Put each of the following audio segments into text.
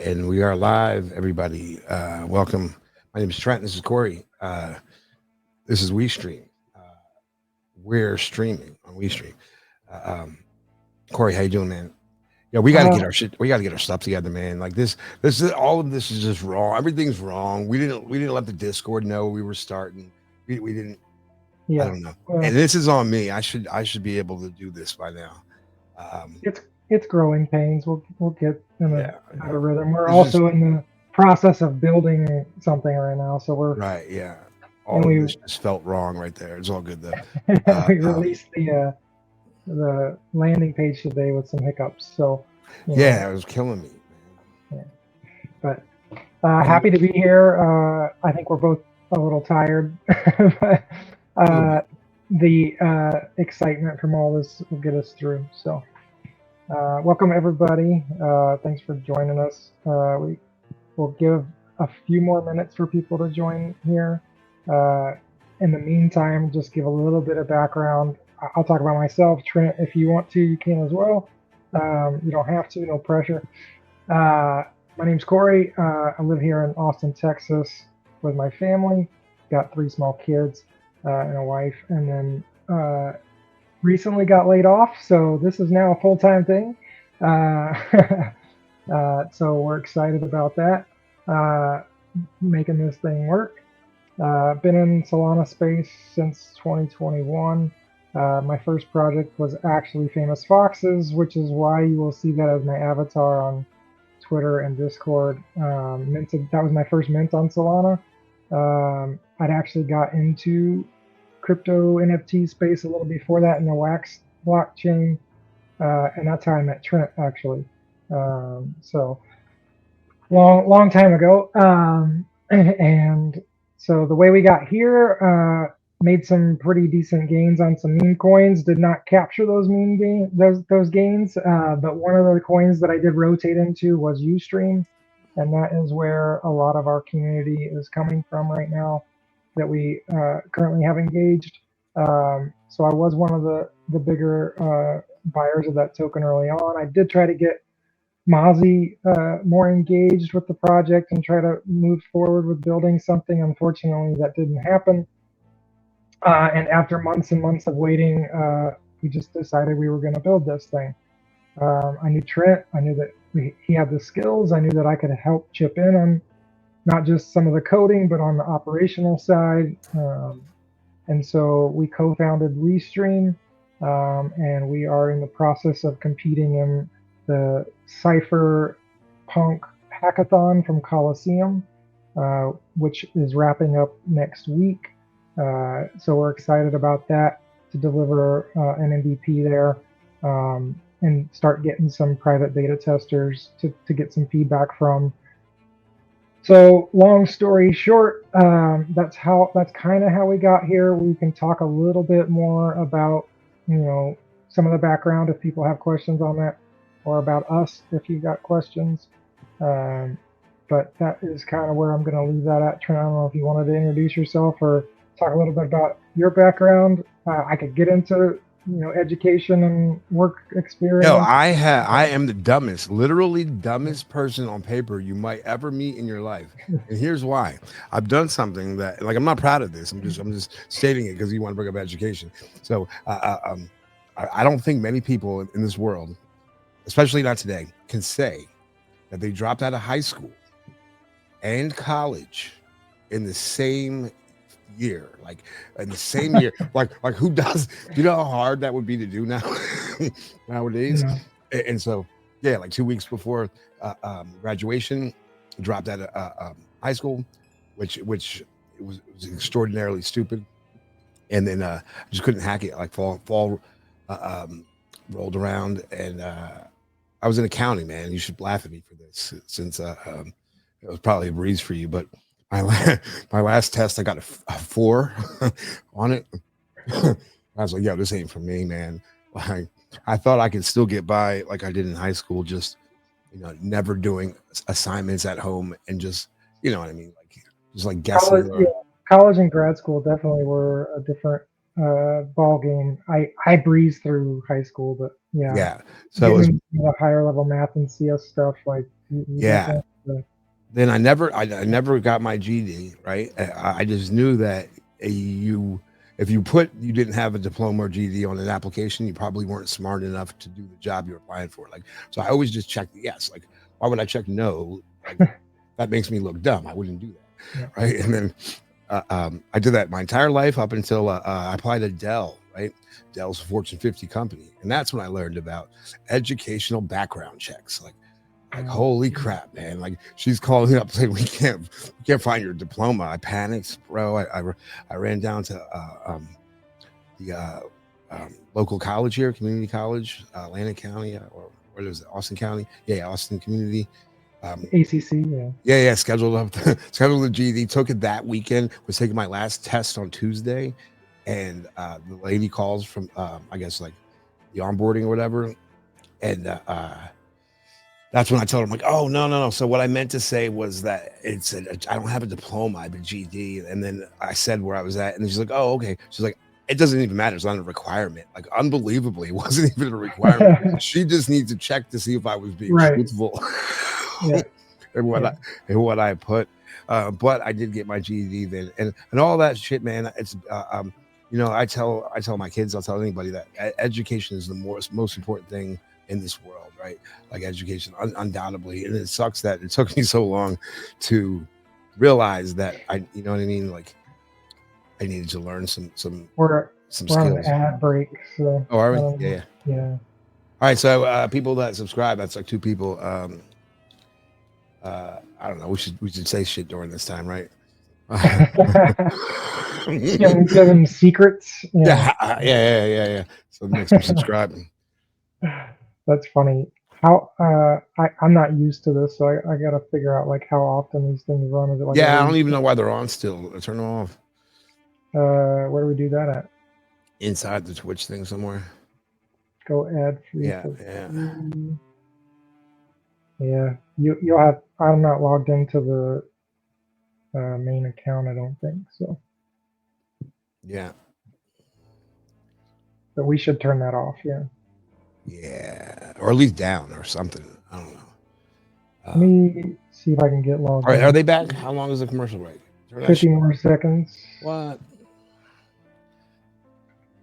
And we are live, everybody. Welcome. My name is Trent. This is Cory. This is w3Stream. Uh, we're streaming on w3Stream. Um, Cory, how you doing, man? Yeah, we got to Uh, get our shit. We got to get our stuff together, man. Like this. This is all of this is just wrong. Everything's wrong. We didn't let the Discord know we were starting. We didn't. I yeah, don't know. well, And this is on me. I should be able to do this by now. Um, it's growing pains. We'll get in yeah. a better rhythm. We're It's just also in the process of building something right now, so we're right. Yeah. and All of we this just felt wrong right there. It's all good though. we Um, released the landing page today with some hiccups. So you know, yeah, it was killing me, yeah. But man. happy to be here. I think we're both a little tired, but A little uh, bit. the excitement from all this will get us through. So. Welcome everybody. Thanks for joining us. We will give a few more minutes for people to join here. Uh, in the meantime, just give a little bit of background. I'll talk about myself. Trent, if you want to, you can as well. You don't have to, no pressure. My name's Cory. I live here in Austin, Texas with my family. Got three small kids and a wife, and then recently got laid off, so this is now a full-time thing. Uh, so we're excited about that, uh, making this thing work. Been in Solana space since 2021. My first project was actually Famous Foxes, which is why you will see that as my avatar on Twitter and Discord. Minted, that was my first mint on Solana. I'd actually got into crypto NFT space a little before that in the Wax blockchain, and that's how I met Trent actually. So long time ago, and so the way we got here, made some pretty decent gains on some meme coins. Did not capture those those gains, but one of the coins that I did rotate into was Ustream, and that is where a lot of our community is coming from right now that we currently have engaged. So I was one of the bigger buyers of that token early on. I did try to get Mozzie more engaged with the project and try to move forward with building something. Unfortunately, that didn't happen. And after months and months of waiting, we just decided we were going to build this thing. I knew Trent. I knew that he had the skills. I knew that I could help chip in on not just some of the coding, but on the operational side. And so we co-founded w3Stream, and we are in the process of competing in the Cypher Punk Hackathon from Coliseum, which is wrapping up next week. So we're excited about that to deliver an MVP there, and start getting some private beta testers to get some feedback from. So long story short, that's kind of how we got here. We can talk a little bit more about some of the background if people have questions on that, or about us if you've got questions. Um, but that is kind of where I'm going to leave that at. Trent, I don't know if you wanted to introduce yourself or talk a little bit about your background. I could get into education and work Yo, experience. I am the dumbest, literally dumbest person on paper you might ever meet in your life. And here's why. I've done something that, like, I'm not proud of this. I'm just stating it because you want to bring up education. So I don't think many people in this world, especially not today, can say that they dropped out of high school and college in the same year, like in the same year. Like who does? Do you know how hard that would be to do now You nowadays? know, And so, yeah, like 2 weeks before graduation, dropped out of high school, which it was extraordinarily stupid. And then just couldn't hack it. Like fall rolled around, and I was in accounting, man. You should laugh at me for this, since it was probably a breeze for you. But my last test, I got a 4 on it. I was like, yo, this ain't for me, man. Like, I thought I could still get by like I did in high school, just never doing assignments at home, and just you know what I mean, like just like college, guessing yeah, or college and grad school definitely were a different ball game. I breezed through high school, but yeah, yeah. So it getting was into the higher level math and CS stuff, like you yeah. definitely. then I never got my GED, right? I just knew that if you didn't have a diploma or GED on an application, you probably weren't smart enough to do the job you're applying for. Like, so I always just checked yes. Like, why would I check no? Like, that makes me look dumb. I wouldn't do that, Yeah. right? And then I did that my entire life up until I applied to Dell, right? Dell's a Fortune 50 company, and that's when I learned about educational background checks. Like holy crap, man! Like she's calling up saying we can't find your diploma. I panicked, bro. I ran down to the local college here, community college, Atlantic County, or what is it, Austin County? Yeah, Austin Community. ACC, yeah. Scheduled the GED. Took it that weekend. Was taking my last test on Tuesday, and the lady calls from I guess like the onboarding or whatever, and that's when I told her, I'm like, oh no. So what I meant to say was that I don't have a diploma, I have a GED, and then I said where I was at, and she's like, oh okay. She's like, it doesn't even matter. It's not a requirement. Like unbelievably, it wasn't even a requirement. She just needs to check to see if I was being truthful. Yeah. and what I put, but I did get my GED then, and all that shit, man. It's I tell my kids, I'll tell anybody that education is the most important thing in this world, right? Like education, undoubtedly, and it sucks that it took me so long to realize that you know what I mean. Like I needed to learn some skills. We're on an ad break, so. Oh, are we? Yeah. All right, so people that subscribe, that's like 2 people. I don't know. We should say shit during this time, right? Give them secrets. Yeah. So makes them subscribing. That's funny. How I'm not used to this, so I got to figure out like how often these things run. Is it like I don't even know why they're on still. I turn them off. Where do we do that at? Inside the Twitch thing somewhere. Go ad free. Yeah. You'll have. I'm not logged into the main account. I don't think so. Yeah. But we should turn that off. Yeah, or at least down or something. I don't know. Let me see if I can get logged. All right, are they back? How long is the commercial break? 50 more seconds. What?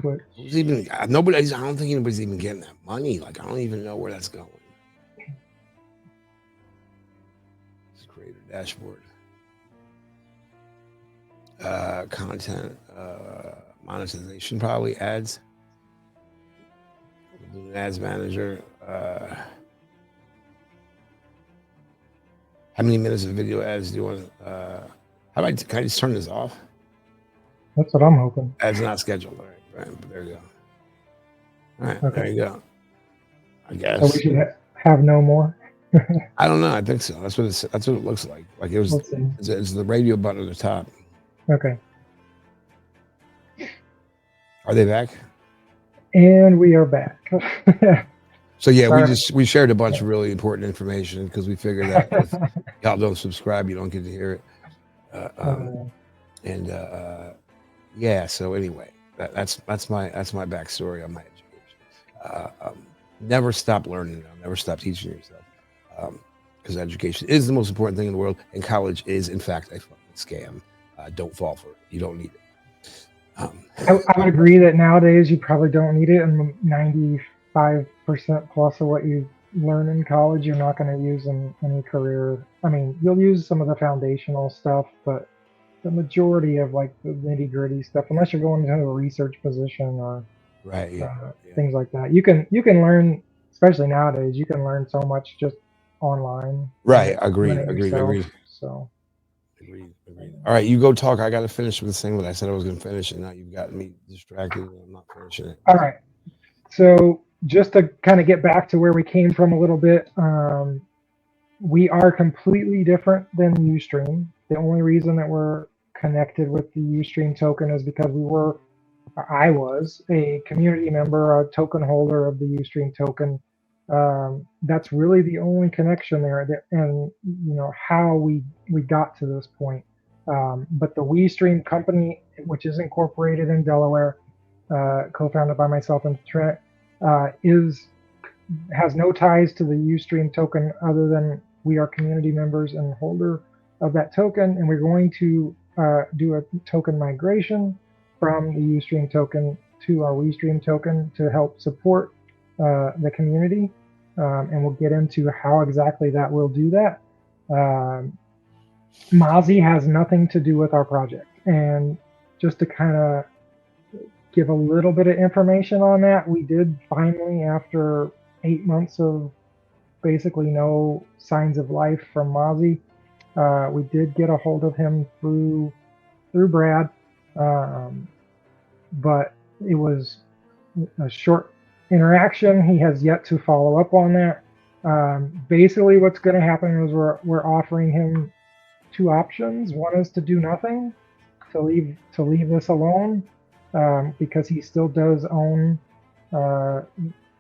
But even nobody. I don't think anybody's even getting that money. Like I don't even know where that's going. Let's create a dashboard. Content, monetization, probably ads. Ads manager. How many minutes of video ads do you want? Can I just turn this off? That's what I'm hoping. Ads not scheduled. All right, but there you go. All right, okay. There you go. I guess. So we should have no more. I don't know. I think so. That's what it looks like. Like it was. It's the radio button at the top. Okay. Are they back? And we are back. So yeah, we shared a bunch of really important information because we figured that if y'all don't subscribe, you don't get to hear it. Yeah. So anyway, that's my backstory on my education. Never stop learning. Never stop teaching yourself. Because education is the most important thing in the world, and college is in fact a fucking scam. Don't fall for it. You don't need it. I would agree that nowadays you probably don't need it, and 95% plus of what you learn in college you're not going to use in any career. I mean, you'll use some of the foundational stuff, but the majority of like the nitty-gritty stuff, unless you're going into a research position or things like that, you can learn. Especially nowadays, you can learn so much just online. Right. Agreed. So. Agreed. All right, you go talk. I got to finish with this thing that I said I was going to finish, and now you've got me distracted, and I'm not finishing it. All right. So just to kind of get back to where we came from a little bit, we are completely different than Ustream. The only reason that we're connected with the Ustream token is because I was a community member, a token holder of the Ustream token. That's really the only connection there, and how we got to this point. But the w3Stream company, which is incorporated in Delaware, co-founded by myself and Trent, has no ties to the Ustream token other than we are community members and holder of that token, and we're going to do a token migration from the Ustream token to our w3Stream token to help support the community. And we'll get into how exactly that will do that. Mozzie has nothing to do with our project. And just to kind of give a little bit of information on that, we did finally, after 8 months of basically no signs of life from Mozzie, we did get a hold of him through Brad, but it was a short interaction. He has yet to follow up on that. Basically, what's going to happen is we're offering him 2 options. One is to do nothing, to leave this alone, because he still does own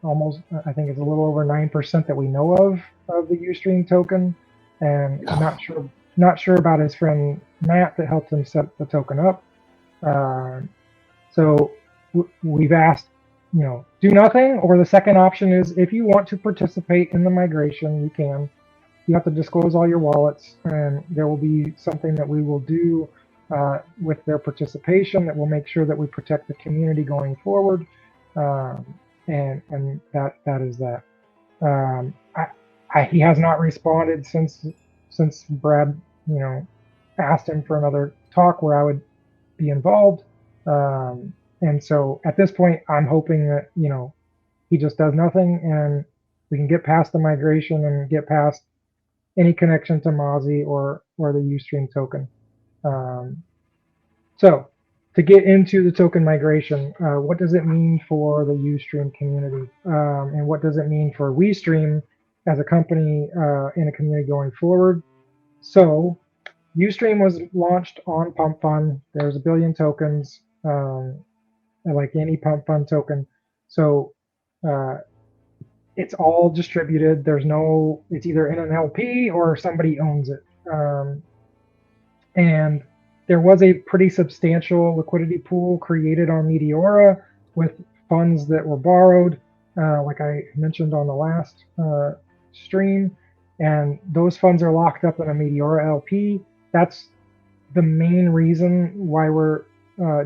almost, I think it's a little over 9% that we know of the w3Stream token, and not sure about his friend Matt that helped him set the token up. So we've asked, do nothing, or the second option is if you want to participate in the migration, you can. You have to disclose all your wallets, and there will be something that we will do with their participation that will make sure that we protect the community going forward. And that is that. He has not responded since Brad, asked him for another talk where I would be involved. And so at this point, I'm hoping that, he just does nothing and we can get past the migration and get past any connection to Mozzie or the w3Stream token. So to get into the token migration, what does it mean for the w3Stream community? And what does it mean for w3Stream as a company in a community going forward? So w3Stream was launched on Pump Fund. There's 1 billion tokens, like any Pump Fund token. So it's all distributed. It's either in an LP or somebody owns it. And there was a pretty substantial liquidity pool created on Meteora with funds that were borrowed, like I mentioned on the last stream. And those funds are locked up in a Meteora LP. That's the main reason why we're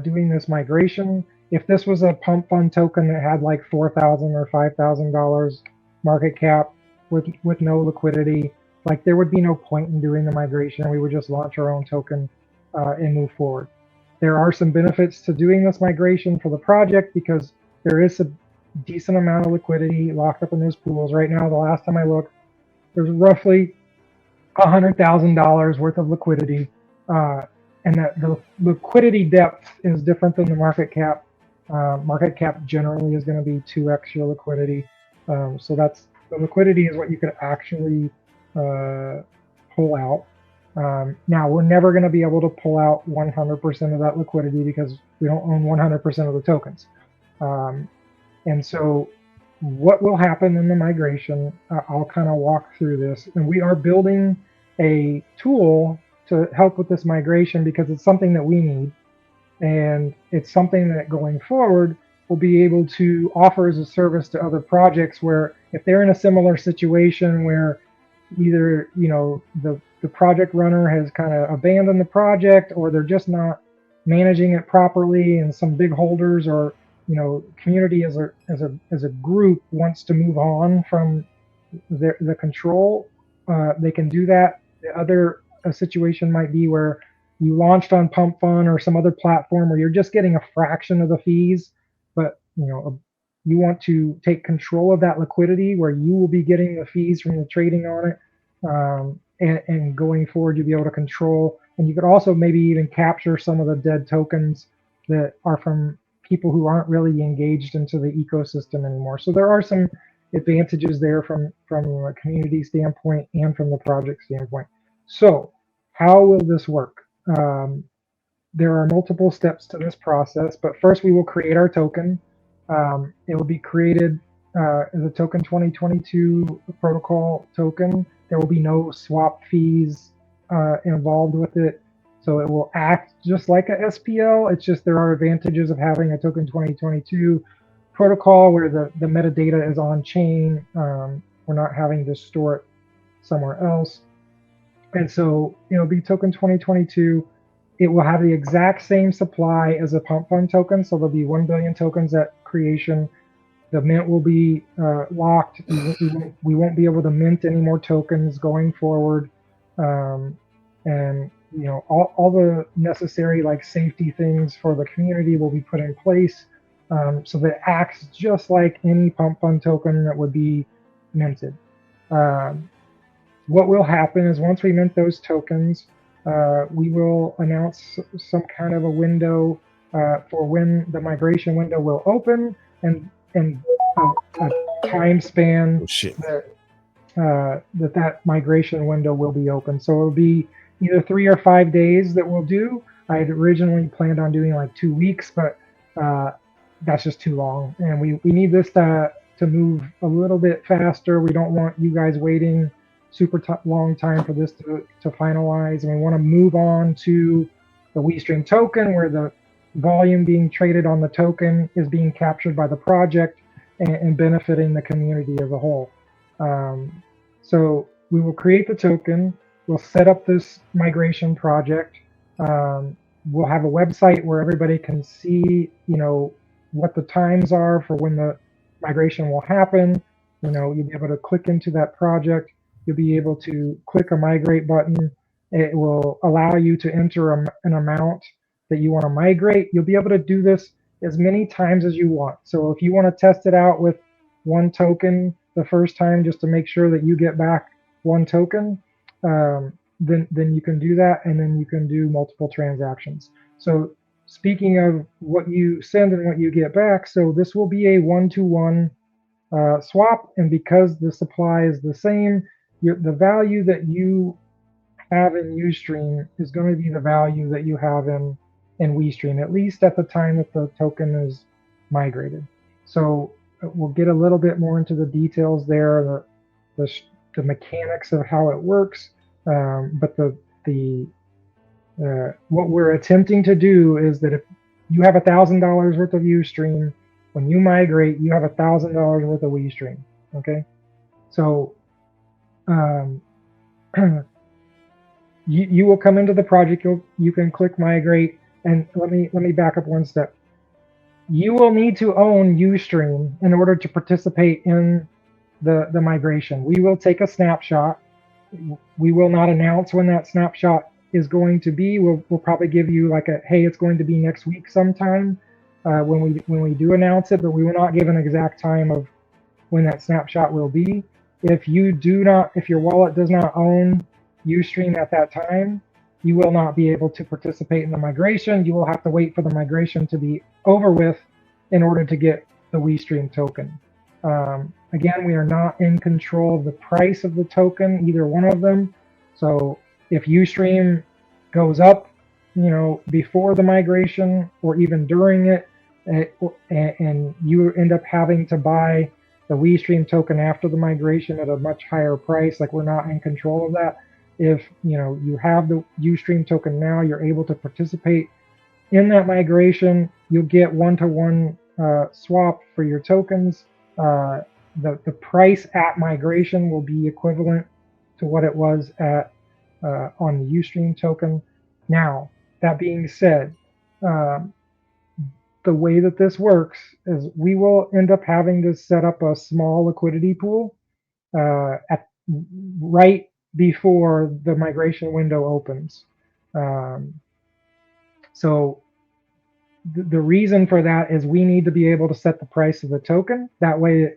doing this migration. If this was a Pump Fund token that had like $4,000 or $5,000 market cap with no liquidity, like there would be no point in doing the migration. We would just launch our own token and move forward. There are some benefits to doing this migration for the project because there is a decent amount of liquidity locked up in those pools. Right now, the last time I looked, there's roughly $100,000 worth of liquidity, and that the liquidity depth is different than the market cap. Market cap generally is going to be 2x your liquidity. So that's the liquidity is what you could actually pull out. Now we're never going to be able to pull out 100% of that liquidity because we don't own 100% of the tokens. And so what will happen in the migration, I'll kind of walk through this. And we are building a tool to help with this migration because it's something that we need. And it's something that going forward we'll be able to offer as a service to other projects where if they're in a similar situation where either, the project runner has kind of abandoned the project or they're just not managing it properly and some big holders or, community as a group wants to move on from the control, they can do that. The other situation might be where you launched on Pump Fund or some other platform where you're just getting a fraction of the fees, but you want to take control of that liquidity where you will be getting the fees from the trading on it, and going forward you'll be able to control, and you could also maybe even capture some of the dead tokens that are from people who aren't really engaged into the ecosystem anymore. So there are some advantages there from a community standpoint and from the project standpoint. So how will this work? There are multiple steps to this process, but first we will create our token. It will be created as a token 2022 protocol token. There will be no swap fees involved with it. So it will act just like a SPL. It's just there are advantages of having a token 2022 protocol where the metadata is on chain. We're not having to store it somewhere else. And so it'll be token 2022. It will have the exact same supply as a pump fund token. So there'll be 1 billion tokens at creation. The mint will be locked. We won't be able to mint any more tokens going forward. And all the necessary like safety things for the community will be put in place, so that it acts just like any pump fund token that would be minted. What will happen is once we mint those tokens, we will announce some kind of a window for when the migration window will open, and a time span that migration window will be open. So it'll be either 3 or 5 days that we'll do. I had originally planned on doing like 2 weeks, but that's just too long. And we need this to move a little bit faster. We don't want you guys waiting super long time for this to finalize. And we want to move on to the w3Stream token, where the volume being traded on the token is being captured by the project and benefiting the community as a whole. So we will create the token. We'll set up this migration project. We'll have a website where everybody can see, what the times are for when the migration will happen. You'll be able to click into that project. You'll be able to click a migrate button. It will allow you to enter an amount that you want to migrate. You'll be able to do this as many times as you want. So if you want to test it out with 1 token the first time, just to make sure that you get back 1 token, then you can do that, and then you can do multiple transactions. So speaking of what you send and what you get back, so this will be a 1-to-1 swap, and because the supply is the same, the value that you have in w3Stream is going to be the value that you have in w3Stream, at least at the time that the token is migrated. So we'll get a little bit more into the details there, the mechanics of how it works, but what we're attempting to do is that if you have $1,000 worth of w3Stream, when you migrate, you have $1,000 worth of w3Stream. Okay, so you will come into the project. You can click migrate, and let me back up one step. You will need to own w3Stream in order to participate in the migration. We will take a snapshot. We will not announce when that snapshot is going to be. We'll probably give you like a, hey, it's going to be next week sometime when we do announce it, but we will not give an exact time of when that snapshot will be. If your wallet does not own w3Stream at that time, you will not be able to participate in the migration. You will have to wait for the migration to be over with in order to get the w3Stream token. Again, we are not in control of the price of the token, either one of them. So if w3Stream goes up, before the migration or even during it, and you end up having to buy the w3Stream token after the migration at a much higher price, like, we're not in control of that. If you have the w3Stream token now, you're able to participate in that migration. You'll get 1-to-1 swap for your tokens. The price at migration will be equivalent to what it was at on the w3Stream token. Now, that being said, the way that this works is we will end up having to set up a small liquidity pool right before the migration window opens. So the reason for that is we need to be able to set the price of the token. That way,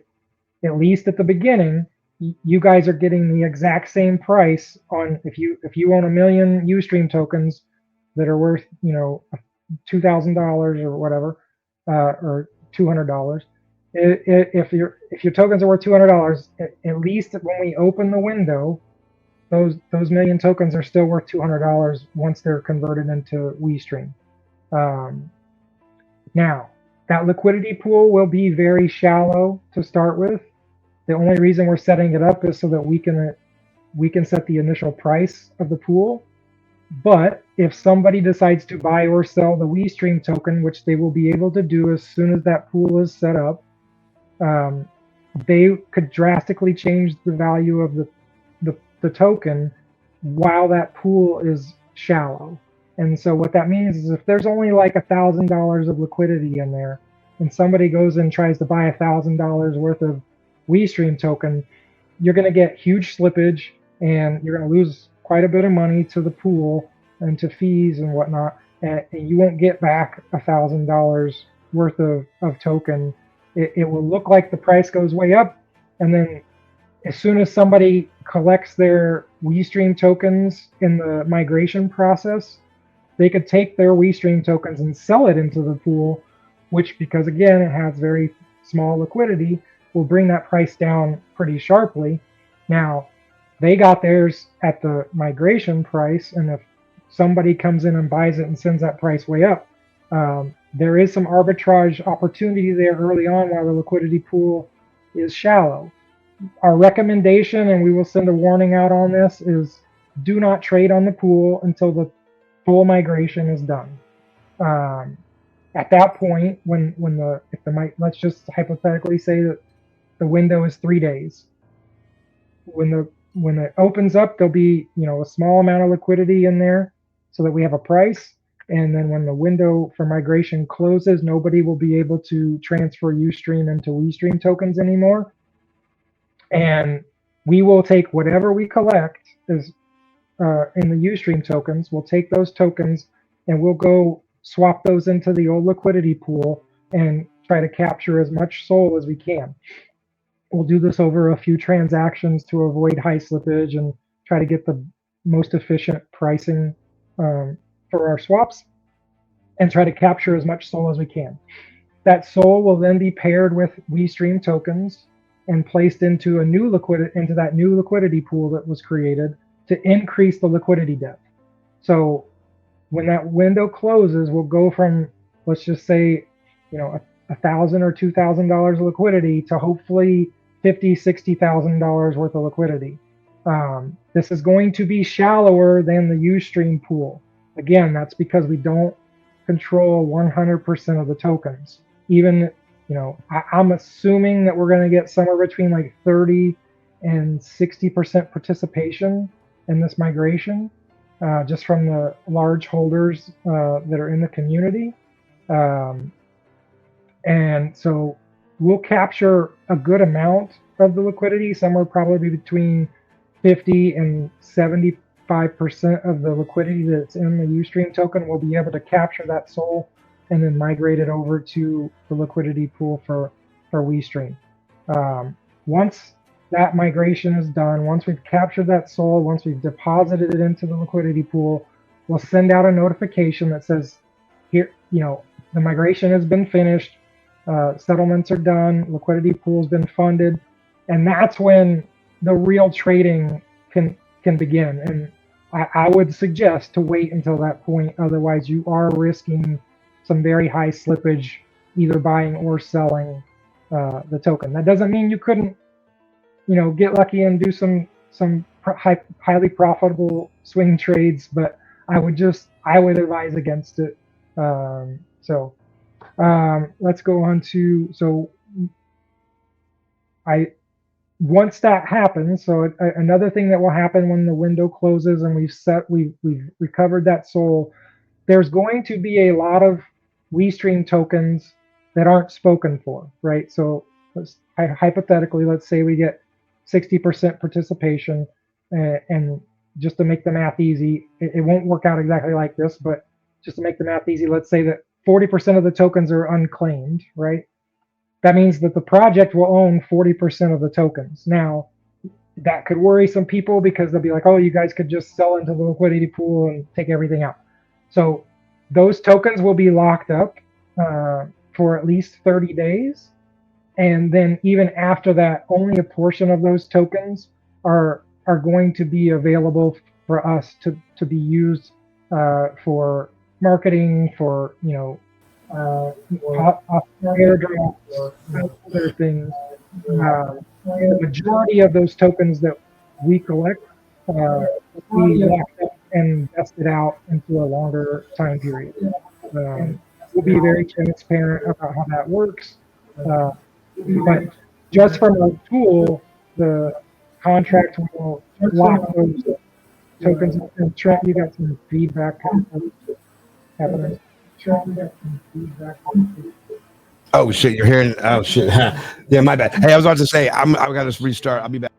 at least at the beginning, you guys are getting the exact same price on, if you own 1 million w3Stream tokens that are worth $2,000 or whatever, or $200. If your tokens are worth $200, at least when we open the window, those million tokens are still worth $200 once they're converted into w3Stream. Now, that liquidity pool will be very shallow to start with. The only reason we're setting it up is so that we can set the initial price of the pool. But if somebody decides to buy or sell the w3Stream token, which they will be able to do as soon as that pool is set up, they could drastically change the value of the token while that pool is shallow. And so what that means is if there's only like $1,000 of liquidity in there, and somebody goes and tries to buy $1,000 worth of w3Stream token, you're going to get huge slippage, and you're going to lose quite a bit of money to the pool and to fees and whatnot, and you won't get back $1,000 worth of token. It will look like the price goes way up, and then as soon as somebody collects their w3Stream tokens in the migration process, they could take their w3Stream tokens and sell it into the pool, which, because again, it has very small liquidity, will bring that price down pretty sharply. Now, they got theirs at the migration price, and if somebody comes in and buys it and sends that price way up, there is some arbitrage opportunity there early on while the liquidity pool is shallow. Our recommendation, and we will send a warning out on this, is do not trade on the pool until the full migration is done. At that point, let's just hypothetically say that the window is 3 days. When it opens up, there'll be a small amount of liquidity in there so that we have a price. And then when the window for migration closes, nobody will be able to transfer Ustream into w3Stream tokens anymore. And we will take whatever we collect in the Ustream tokens. We'll take those tokens and we'll go swap those into the old liquidity pool and try to capture as much SOL as we can. We'll do this over a few transactions to avoid high slippage and try to get the most efficient pricing for our swaps, and try to capture as much SOL as we can. That SOL will then be paired with w3Stream tokens and placed into that new liquidity pool that was created to increase the liquidity depth. So when that window closes, we'll go from, let's just say, $1,000 or $2,000 of liquidity to hopefully $50,000, $60,000 worth of liquidity. This is going to be shallower than the Ustream pool. Again, that's because we don't control 100% of the tokens. Even, I'm assuming that we're going to get somewhere between like 30 and 60% participation in this migration, just from the large holders that are in the community. And so we'll capture a good amount of the liquidity, somewhere probably between 50 and 75% of the liquidity that's in the Ustream token. We'll be able to capture that SOL and then migrate it over to the liquidity pool for w3Stream. Once that migration is done, once we've captured that SOL, once we've deposited it into the liquidity pool, we'll send out a notification that says, here, the migration has been finished, settlements are done, liquidity pool's been funded, and that's when the real trading can begin. And I would suggest to wait until that point, otherwise you are risking some very high slippage, either buying or selling the token. That doesn't mean you couldn't, get lucky and do some highly profitable swing trades, but I would advise against it. Let's go on to, once that happens, another thing that will happen when the window closes and we've recovered that SOL, there's going to be a lot of w3Stream tokens that aren't spoken for, right? So hypothetically, let's say we get 60% participation, and just to make the math easy, it won't work out exactly like this, but just to make the math easy, let's say that 40% of the tokens are unclaimed, right? That means that the project will own 40% of the tokens. Now, that could worry some people because they'll be like, oh, you guys could just sell into the liquidity pool and take everything out. So those tokens will be locked up for at least 30 days. And then even after that, only a portion of those tokens are going to be available for us to be used for marketing, for airdrop, or other things. The majority of those tokens that we collect, we locked up and invested out into a longer time period. We'll be very transparent about how that works. But just from a tool, the contract, we will lock those tokens. And Trent, you got some feedback happening. Oh shit, you're hearing? Oh shit, yeah, my bad. Hey, I was about to say I got to restart. I'll be back.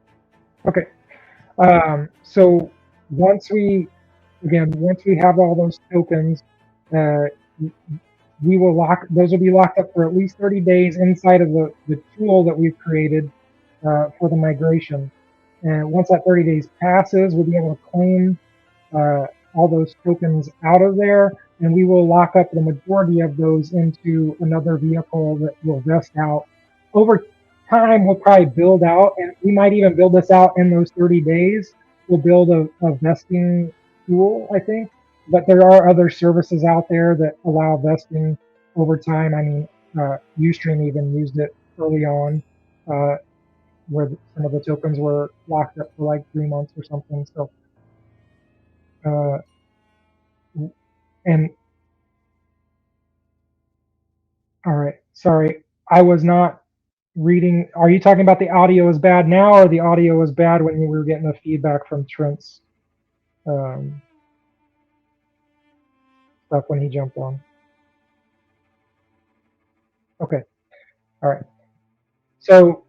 Okay. So once we have all those tokens, we will those will be locked up for at least 30 days inside of the tool that we've created for the migration. And once that 30 days passes, we'll be able to claim all those tokens out of there, and we will lock up the majority of those into another vehicle that will vest out. Over time, we'll probably build out, and we might even build this out in those 30 days. We'll build a vesting tool, I think. But there are other services out there that allow vesting over time. I mean, w3Stream even used it early on, where some of the tokens were locked up for like 3 months or something. So, and all right, sorry, I was not reading. Are you talking about the audio is bad now, or the audio was bad when we were getting the feedback from Trent's stuff when he jumped on? Okay, all right. So,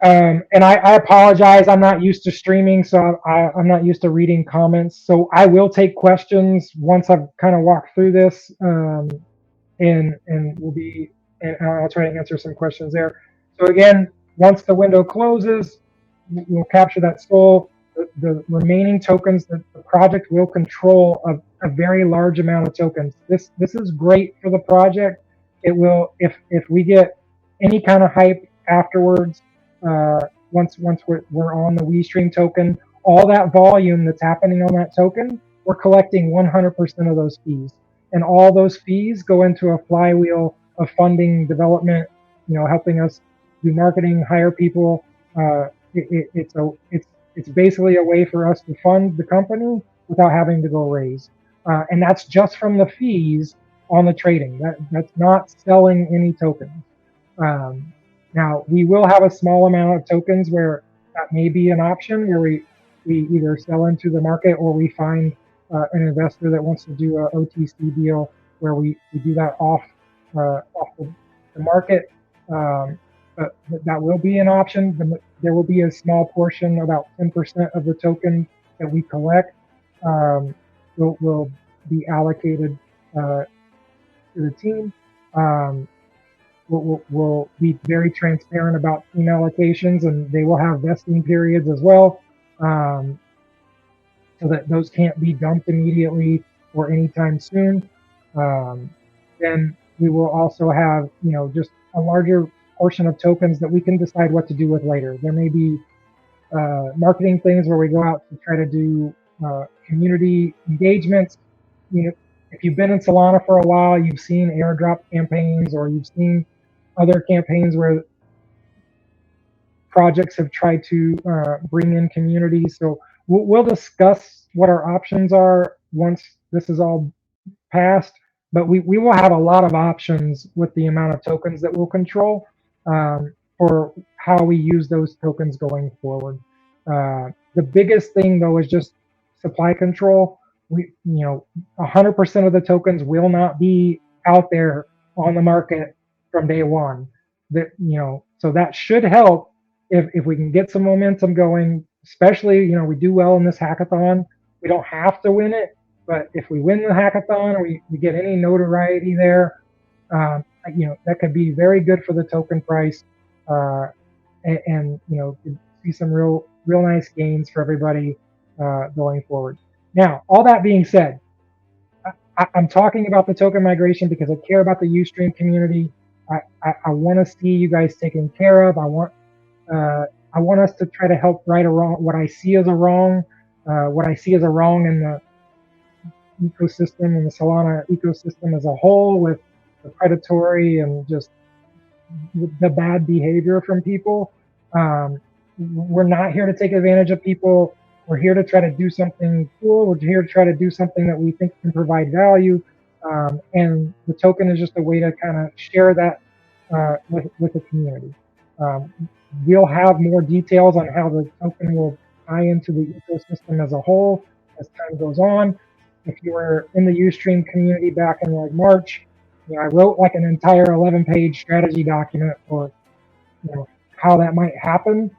and I apologize. I'm not used to streaming, so I'm not used to reading comments. So I will take questions once I've kind of walked through this, and I'll try to answer some questions there. So again, once the window closes, we'll capture that SOL. The remaining tokens, the project will control a very large amount of tokens. This is great for the project. It will, if we get any kind of hype afterwards, once we're on the w3Stream token, all that volume that's happening on that token, we're collecting 100% of those fees, and all those fees go into a flywheel of funding development, helping us do marketing, hire people. It's basically a way for us to fund the company without having to go raise, and that's just from the fees on the trading. That's not selling any tokens. Now, we will have a small amount of tokens where that may be an option, where we either sell into the market or we find an investor that wants to do an OTC deal where we do that off the market. But that will be an option. There will be a small portion, about 10% of the token that we collect will be allocated to the team. We'll be very transparent about team allocations, and they will have vesting periods as well, so that those can't be dumped immediately or anytime soon. Then we will also have, just a larger portion of tokens that we can decide what to do with later. There may be marketing things where we go out to try to do community engagements. If you've been in Solana for a while, you've seen airdrop campaigns, or you've seen other campaigns where projects have tried to bring in communities. So we'll discuss what our options are once this is all passed, but we will have a lot of options with the amount of tokens that we'll control for how we use those tokens going forward. The biggest thing, though, is just supply control. 100% of the tokens will not be out there on the market from day one. So that should help if we can get some momentum going. Especially, we do well in this hackathon. We don't have to win it, but if we win the hackathon, or we get any notoriety there, that could be very good for the token price, and see some real nice gains for everybody going forward. Now, all that being said, I'm talking about the token migration because I care about the w3Stream community. I want to see you guys taken care of. I want us to try to help right a wrong, what I see as a wrong, in the ecosystem, in the Solana ecosystem as a whole, with the predatory and just the bad behavior from people. We're not here to take advantage of people. We're here to try to do something cool. We're here to try to do something that we think can provide value. And the token is just a way to kind of share that with the community. We'll have more details on how the token will tie into the ecosystem as a whole as time goes on. If you were in the w3Stream community back in like March, I wrote like an entire 11-page strategy document for how that might happen.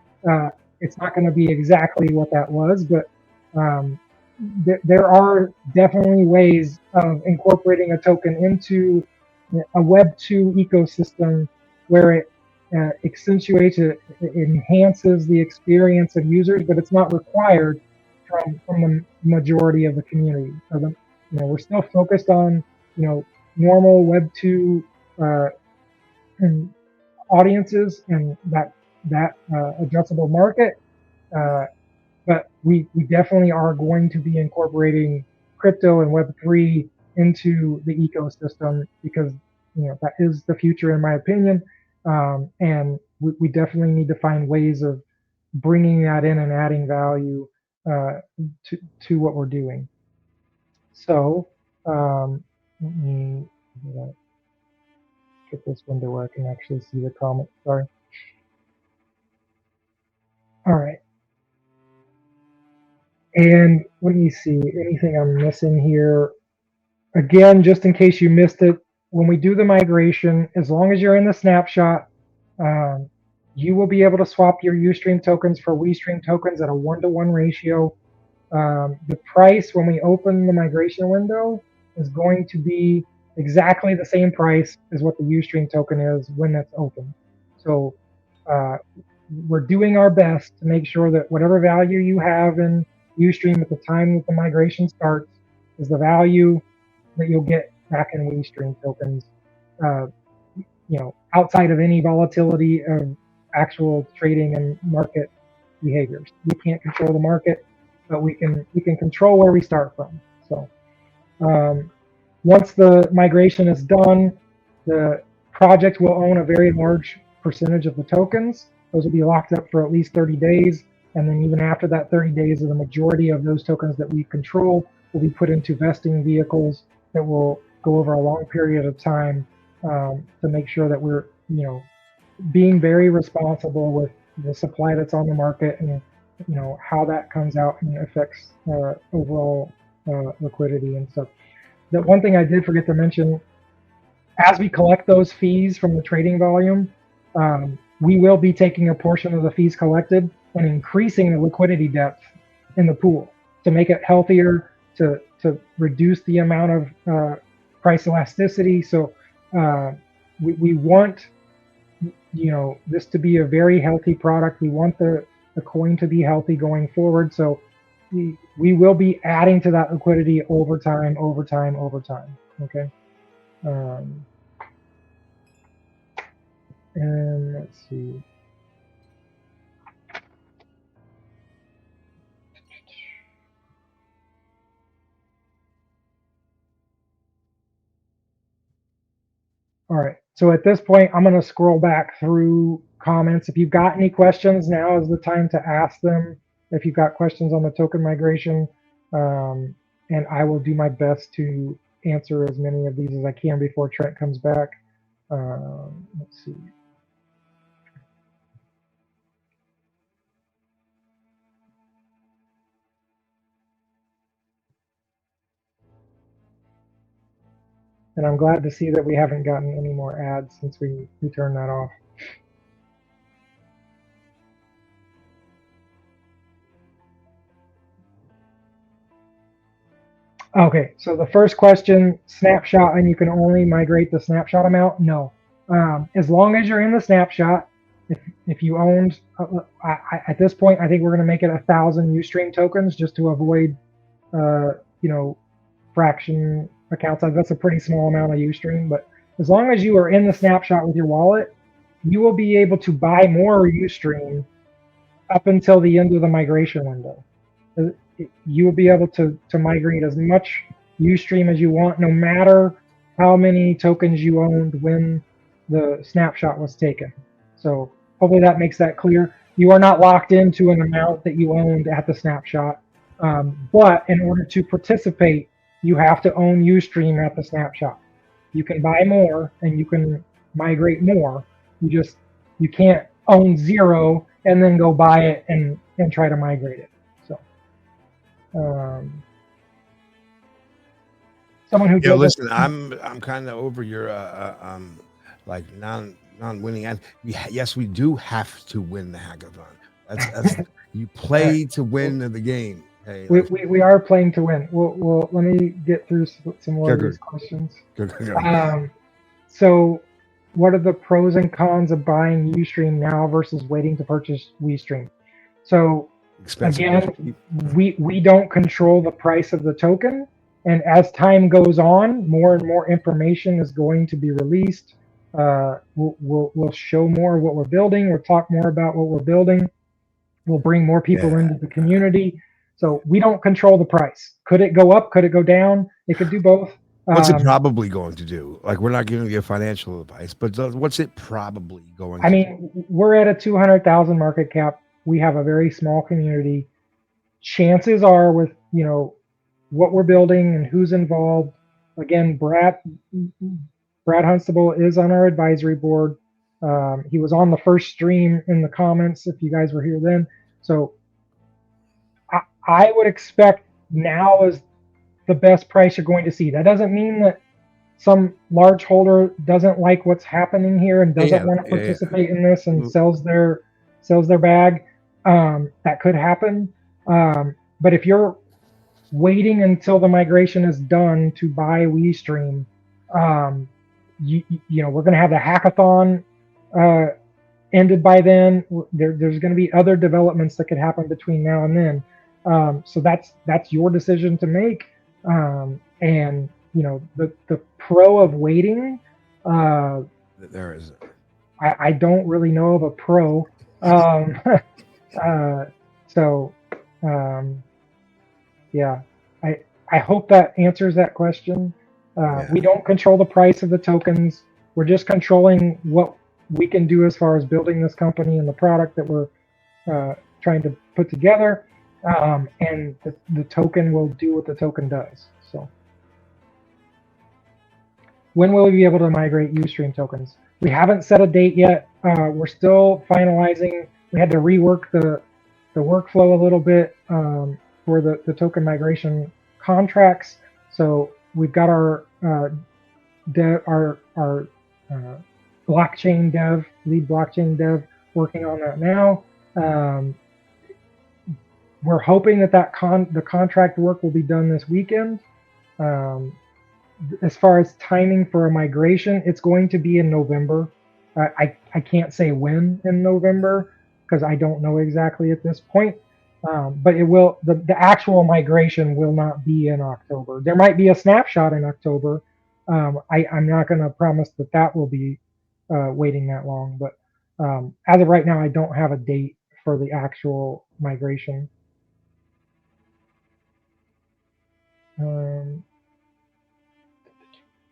It's not going to be exactly what that was, but there are definitely ways of incorporating a token into a Web2 ecosystem where it accentuates, it enhances the experience of users, but it's not required from the majority of the community. So we're still focused on normal Web2 audiences and that addressable market. But we definitely are going to be incorporating crypto and Web3 into the ecosystem because that is the future, in my opinion. And we definitely need to find ways of bringing that in and adding value to what we're doing. So let me get this window where I can actually see the comment. Sorry. All right. And let me see, anything I'm missing here. Again, just in case you missed it, when we do the migration, as long as you're in the snapshot, you will be able to swap your w3Stream tokens for w3Stream tokens at a 1-to-1 ratio. The price when we open the migration window is going to be exactly the same price as what the w3Stream token is when that's open. So we're doing our best to make sure that whatever value you have in w3Stream at the time that the migration starts is the value that you'll get back in w3Stream tokens, outside of any volatility of actual trading and market behaviors. We can't control the market, but we can control where we start from. So once the migration is done, the project will own a very large percentage of the tokens. Those will be locked up for at least 30 days. And then even after that 30 days, the majority of those tokens that we control will be put into vesting vehicles that will go over a long period of time to make sure that we're, being very responsible with the supply that's on the market and, how that comes out and affects overall liquidity and stuff. The one thing I did forget to mention, as we collect those fees from the trading volume, we will be taking a portion of the fees collected and increasing the liquidity depth in the pool to make it healthier, to reduce the amount of price elasticity. So we want this to be a very healthy product. We want the coin to be healthy going forward. So we will be adding to that liquidity over time. Okay. And let's see. All right, so at this point, I'm going to scroll back through comments. If you've got any questions, now is the time to ask them. If you've got questions on the token migration, and I will do my best to answer as many of these as I can before Trent comes back. Let's see. And I'm glad to see that we haven't gotten any more ads since we turned that off. Okay, so the first question, snapshot, and you can only migrate the snapshot amount? No. As long as you're in the snapshot, if you owned, at this point, I think we're going to make it 1,000 w3Stream tokens just to avoid, fraction accounts. That's a pretty small amount of w3Stream, but as long as you are in the snapshot with your wallet, you will be able to buy more w3Stream up until the end of the migration window. You will be able to migrate as much w3Stream as you want, no matter how many tokens you owned when the snapshot was taken. So hopefully that makes that clear. You are not locked into an amount that you owned at the snapshot, but in order to participate, you have to own w3Stream at the snapshot. You can buy more and you can migrate more. You can't own 0 and then go buy it and try to migrate it. So, someone who Yeah, doesn't. listen, I'm kind of over your like non-winning. And yes, we do have to win the hackathon. That's you play to win the game. Hey, We are playing to win. We'll let me get through some more of these questions. Go. So, what are the pros and cons of buying Ustream now versus waiting to purchase WeStream? So, Expensive. again, we don't control the price of the token, and as time goes on, more and more information is going to be released. We'll show more of what we're building. We'll talk more about what we're building. We'll bring more people into the community. So we don't control the price. Could it go up? Could it go down? It could do both. What's it probably going to do? Like, we're not giving you financial advice, but what's it probably going to do? I mean, we're at a 200,000 market cap. We have a very small community. Chances are, with what we're building and who's involved. Again, Brad Hunstable is on our advisory board. He was on the first stream in the comments if you guys were here then. So I would expect now is the best price you're going to see. That doesn't mean that some large holder doesn't like what's happening here and doesn't want to participate in this and sells their bag. That could happen. But if you're waiting until the migration is done to buy WeStream, we're going to have the hackathon ended by then. There's going to be other developments that could happen between now and then. So that's your decision to make. And the pro of waiting, there is. I don't really know of a pro. Yeah, I hope that answers that question. We don't control the price of the tokens. We're just controlling what we can do as far as building this company and the product that we're trying to put together. And the token will do what the token does. So, when will we be able to migrate Ustream tokens? We haven't set a date yet. We're still finalizing. We had to rework the workflow a little bit for the token migration contracts. So we've got our blockchain dev, lead blockchain dev, working on that now. We're hoping that the contract work will be done this weekend. As far as timing for a migration, it's going to be in November. I can't say when in November because I don't know exactly at this point. But it will. The actual migration will not be in October. There might be a snapshot in October. I'm not going to promise that will be waiting that long. But as of right now, I don't have a date for the actual migration.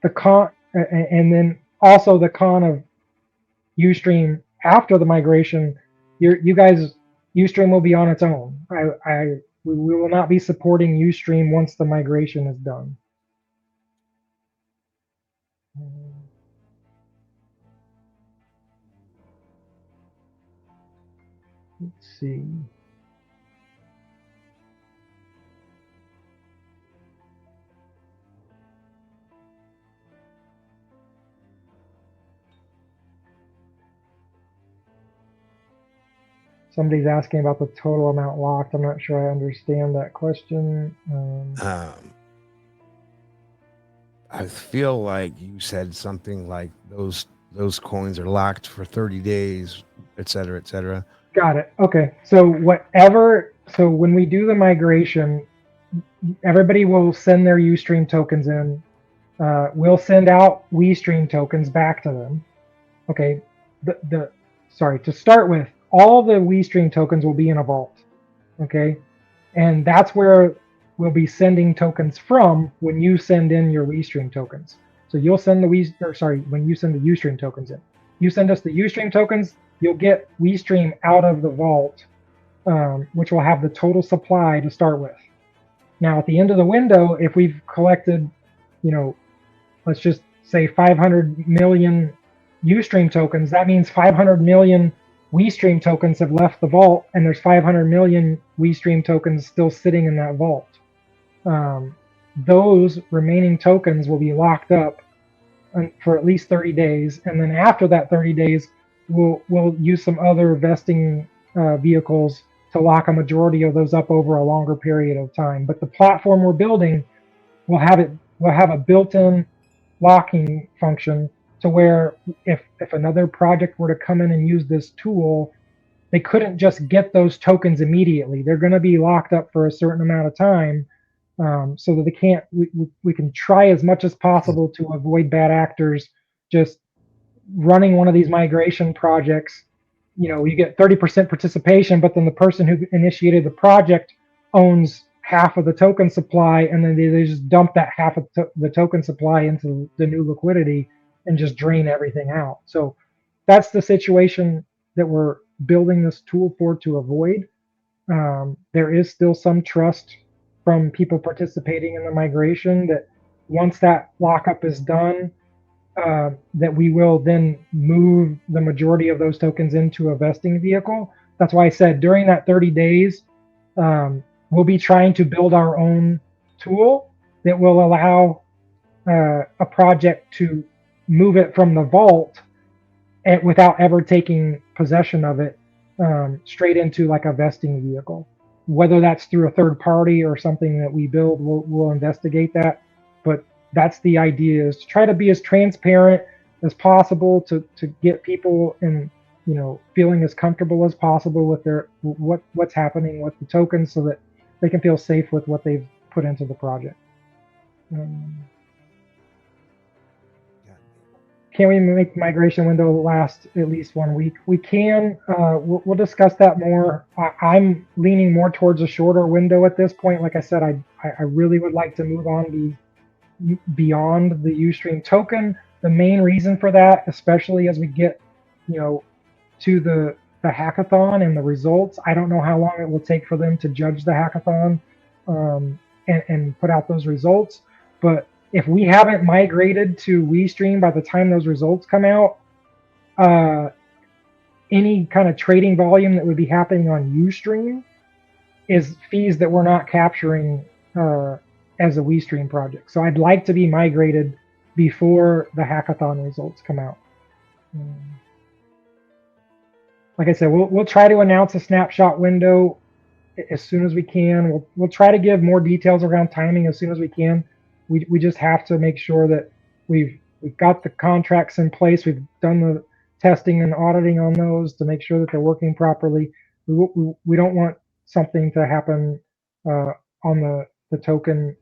The con, and then also the con of Ustream after the migration, you guys, Ustream will be on its own. We will not be supporting Ustream once the migration is done. Let's see. Somebody's asking about the total amount locked. I'm not sure I understand that question. I feel like you said something like those coins are locked for 30 days, et cetera, et cetera. Got it. Okay. So when we do the migration, everybody will send their Ustream tokens in. We'll send out WeStream tokens back to them. Okay. To start with, all the WeStream tokens will be in a vault. Okay. And that's where we'll be sending tokens from when you send in your WeStream tokens. So you'll send when you send the Ustream tokens in. You send us the Ustream tokens, you'll get WeStream out of the vault, which will have the total supply to start with. Now, at the end of the window, if we've collected, let's just say 500 million Ustream tokens, that means 500 million w3Stream tokens have left the vault, and there's 500 million w3Stream tokens still sitting in that vault. Those remaining tokens will be locked up for at least 30 days, and then after that 30 days, we'll use some other vesting vehicles to lock a majority of those up over a longer period of time. But the platform we're building will have a built-in locking function to where if another project were to come in and use this tool, they couldn't just get those tokens immediately. They're going to be locked up for a certain amount of time, so that they can't. We can try as much as possible to avoid bad actors just running one of these migration projects. You get 30% participation, but then the person who initiated the project owns half of the token supply, and then they just dump that half of the token supply into the new liquidity and just drain everything out. So that's the situation that we're building this tool for to avoid. There is still some trust from people participating in the migration that once that lockup is done, that we will then move the majority of those tokens into a vesting vehicle. That's why I said during that 30 days, we'll be trying to build our own tool that will allow a project to move it from the vault without ever taking possession of it straight into like a vesting vehicle. Whether that's through a third party or something that we build, we'll investigate that. But that's the idea, is to try to be as transparent as possible to get people in, feeling as comfortable as possible with what's happening with the tokens, so that they can feel safe with what they've put into the project. Can we make the migration window last at least 1 week? We can. We'll discuss that more. I'm leaning more towards a shorter window at this point. Like I said, I really would like to move on beyond the w3Stream token. The main reason for that, especially as we get, to the hackathon and the results, I don't know how long it will take for them to judge the hackathon and put out those results. But if we haven't migrated to w3Stream by the time those results come out, any kind of trading volume that would be happening on w3Stream is fees that we're not capturing as a w3Stream project. So I'd like to be migrated before the hackathon results come out. Like I said, we'll try to announce a snapshot window as soon as we can. We'll try to give more details around timing as soon as we can. We just have to make sure that we've got the contracts in place. We've done the testing and auditing on those to make sure that they're working properly. We don't want something to happen on the token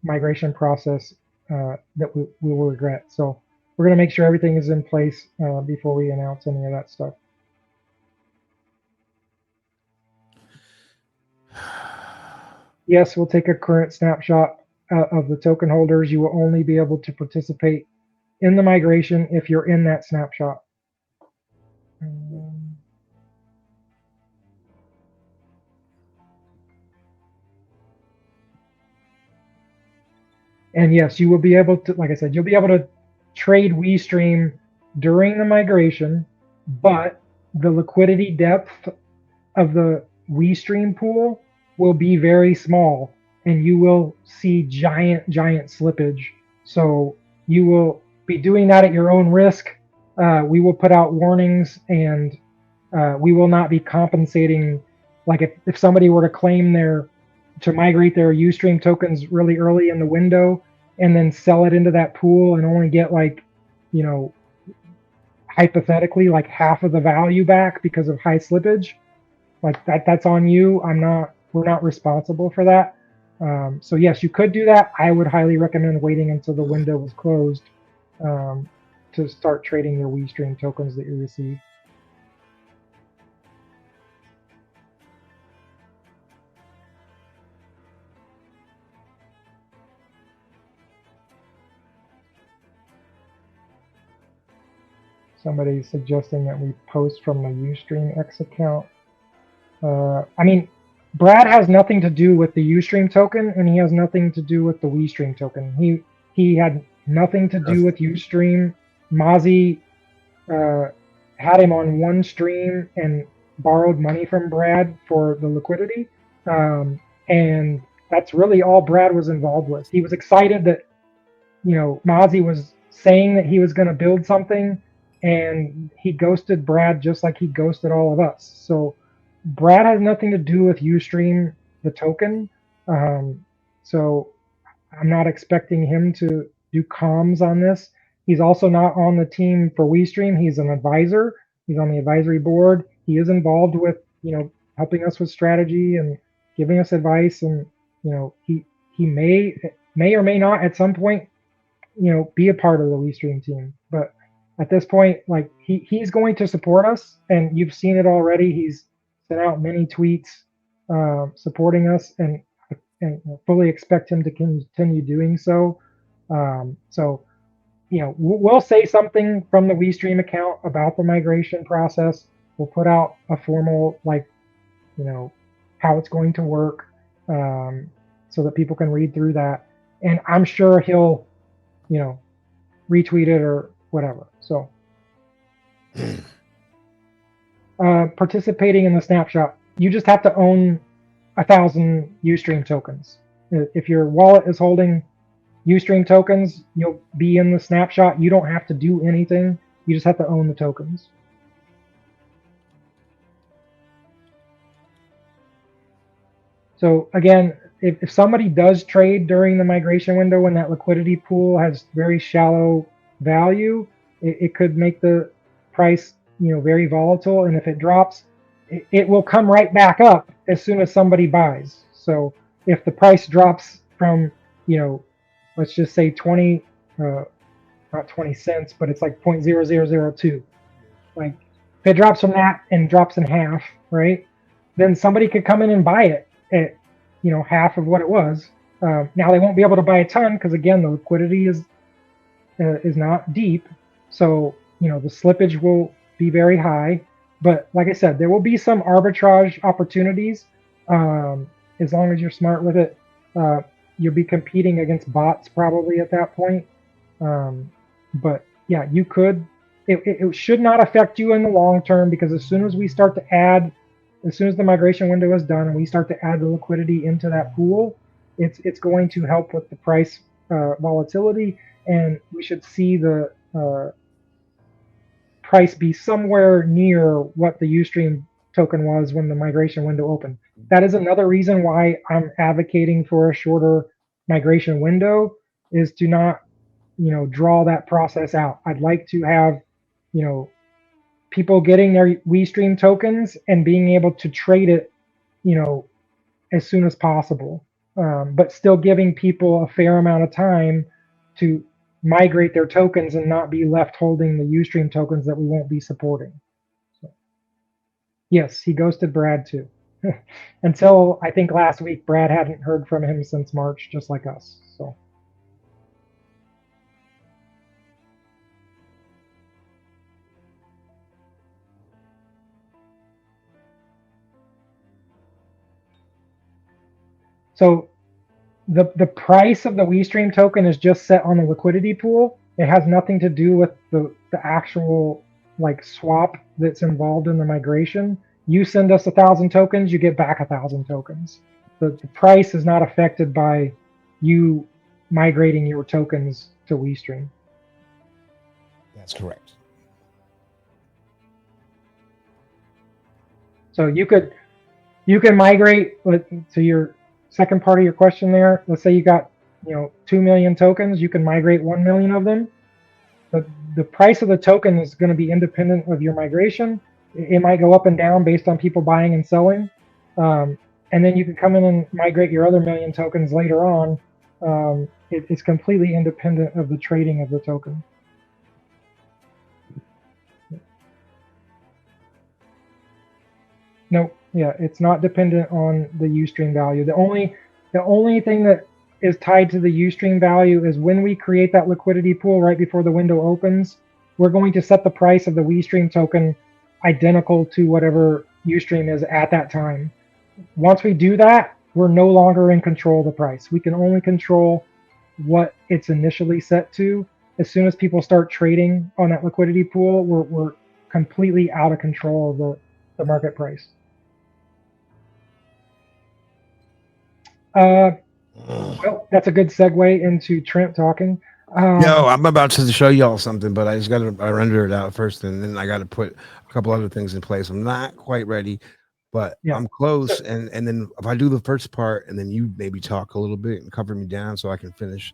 migration process that we will regret. So we're going to make sure everything is in place before we announce any of that stuff. Yes, we'll take a current snapshot of the token holders. You will only be able to participate in the migration if you're in that snapshot. And yes, you will be able to, like I said, you'll be able to trade w3Stream during the migration, but the liquidity depth of the w3Stream pool will be very small, and you will see giant slippage. So you will be doing that at your own risk. We will put out warnings, and we will not be compensating. Like if somebody were to claim to migrate their w3Stream tokens really early in the window and then sell it into that pool and only get hypothetically like half of the value back because of high slippage, like that's on you. We're not responsible for that. So yes, you could do that. I would highly recommend waiting until the window was closed to start trading your w3Stream tokens that you receive. Somebody's suggesting that we post from the w3Stream X account. I mean, Brad has nothing to do with the w3Stream token, and he has nothing to do with the w3Stream token. He had nothing to do with w3Stream. Mozzie had him on w3Stream and borrowed money from Brad for the liquidity. And that's really all Brad was involved with. He was excited that, Mozzie was saying that he was going to build something, and he ghosted Brad just like he ghosted all of us. So Brad has nothing to do with w3Stream, the token. So I'm not expecting him to do comms on this. He's also not on the team for w3Stream. He's an advisor. He's on the advisory board. He is involved with, helping us with strategy and giving us advice. And, he may or may not at some point, be a part of the w3Stream team. But at this point, like he's going to support us, and you've seen it already. He's sent out many tweets supporting us, and fully expect him to continue doing so. So, we'll say something from the w3Stream account about the migration process. We'll put out a formal, how it's going to work, so that people can read through that. And I'm sure he'll, retweet it or whatever. So, participating in the snapshot, you just have to own 1,000 w3Stream tokens. If your wallet is holding w3Stream tokens, you'll be in the snapshot. You don't have to do anything. You just have to own the tokens. So again, if somebody does trade during the migration window when that liquidity pool has very shallow value, it could make the price, very volatile. And if it drops, it will come right back up as soon as somebody buys. So if the price drops from, let's just say 20, not 20 cents, but it's like 0.0002. Like if it drops from that and drops in half, right? Then somebody could come in and buy it at, half of what it was. Now they won't be able to buy a ton because again, the liquidity is not deep. So, the slippage will be very high. But like I said, there will be some arbitrage opportunities. As long as you're smart with it, you'll be competing against bots probably at that point. But yeah, you could. It should not affect you in the long term, because as soon as the migration window is done and we start to add the liquidity into that pool, it's going to help with the price volatility, and we should see the price be somewhere near what the w3Stream token was when the migration window opened. That is another reason why I'm advocating for a shorter migration window, is to not, draw that process out. I'd like to have, people getting their w3Stream tokens and being able to trade it, as soon as possible, but still giving people a fair amount of time to migrate their tokens and not be left holding the w3Stream tokens that we won't be supporting. So, yes, he ghosted Brad too. Until I think last week, Brad hadn't heard from him since March, just like us. So the price of the w3Stream token is just set on the liquidity pool. It has nothing to do with the actual swap that's involved in the migration. You send us 1,000 tokens, you get back 1,000 tokens. The price is not affected by you migrating your tokens to w3Stream. That's correct. So you can migrate to your second part of your question there. Let's say you got 2 million tokens, you can migrate 1 million of them. The price of the token is going to be independent of your migration. It might go up and down based on people buying and selling, and then you can come in and migrate your other 1 million tokens later on. It's completely independent of the trading of the token. Nope. Yeah, it's not dependent on the w3Stream value. The only thing that is tied to the w3Stream value is when we create that liquidity pool right before the window opens, we're going to set the price of the w3Stream token identical to whatever w3Stream is at that time. Once we do that, we're no longer in control of the price. We can only control what it's initially set to. As soon as people start trading on that liquidity pool, we're completely out of control of the market price. Well, that's a good segue into Trent talking. Yo, I'm about to show y'all something, but I just got to render it out first, and then I got to put a couple other things in place. I'm not quite ready, but Yeah. I'm close. And then if I do the first part, and then you maybe talk a little bit and cover me down so I can finish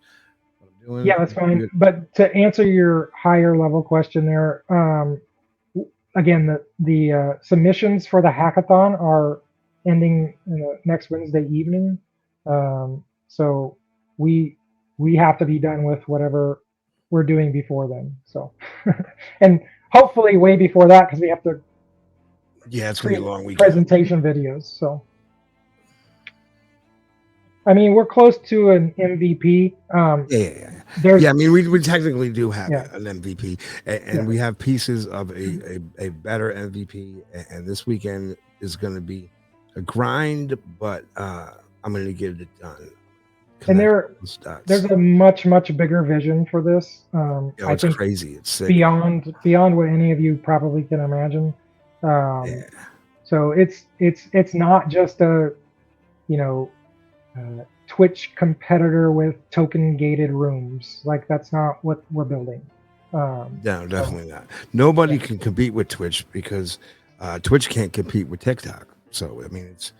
what I'm doing. Yeah, that's fine. But to answer your higher level question there, again, the submissions for the hackathon are ending next Wednesday evening. So we have to be done with whatever we're doing before then. So, and hopefully way before that, because we have to. Yeah, it's gonna be a long weekend. Presentation videos. So, I mean, we're close to an MVP. Yeah. I mean, we technically do have an MVP, and we have pieces of a better MVP. And this weekend is going to be a grind, but I'm going to get it done. And there's a much bigger vision for this. I think crazy. It's sick. beyond what any of you probably can imagine. So it's not just a Twitch competitor with token gated rooms. Like, that's not what we're building. No, definitely not. Nobody can compete with Twitch because Twitch can't compete with TikTok. So I mean, it's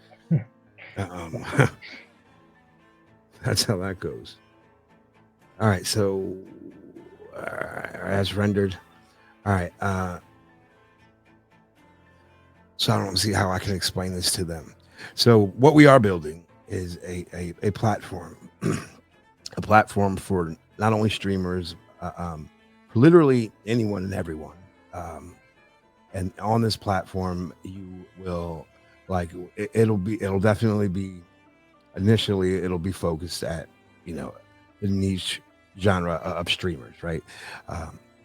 that's how that goes. All right, so as rendered. All right, so I don't see how I can explain this to them. So what we are building is a platform, a platform for not only streamers, for literally anyone and everyone. And on this platform, you will it'll definitely be initially it'll be focused at the niche genre of streamers, right?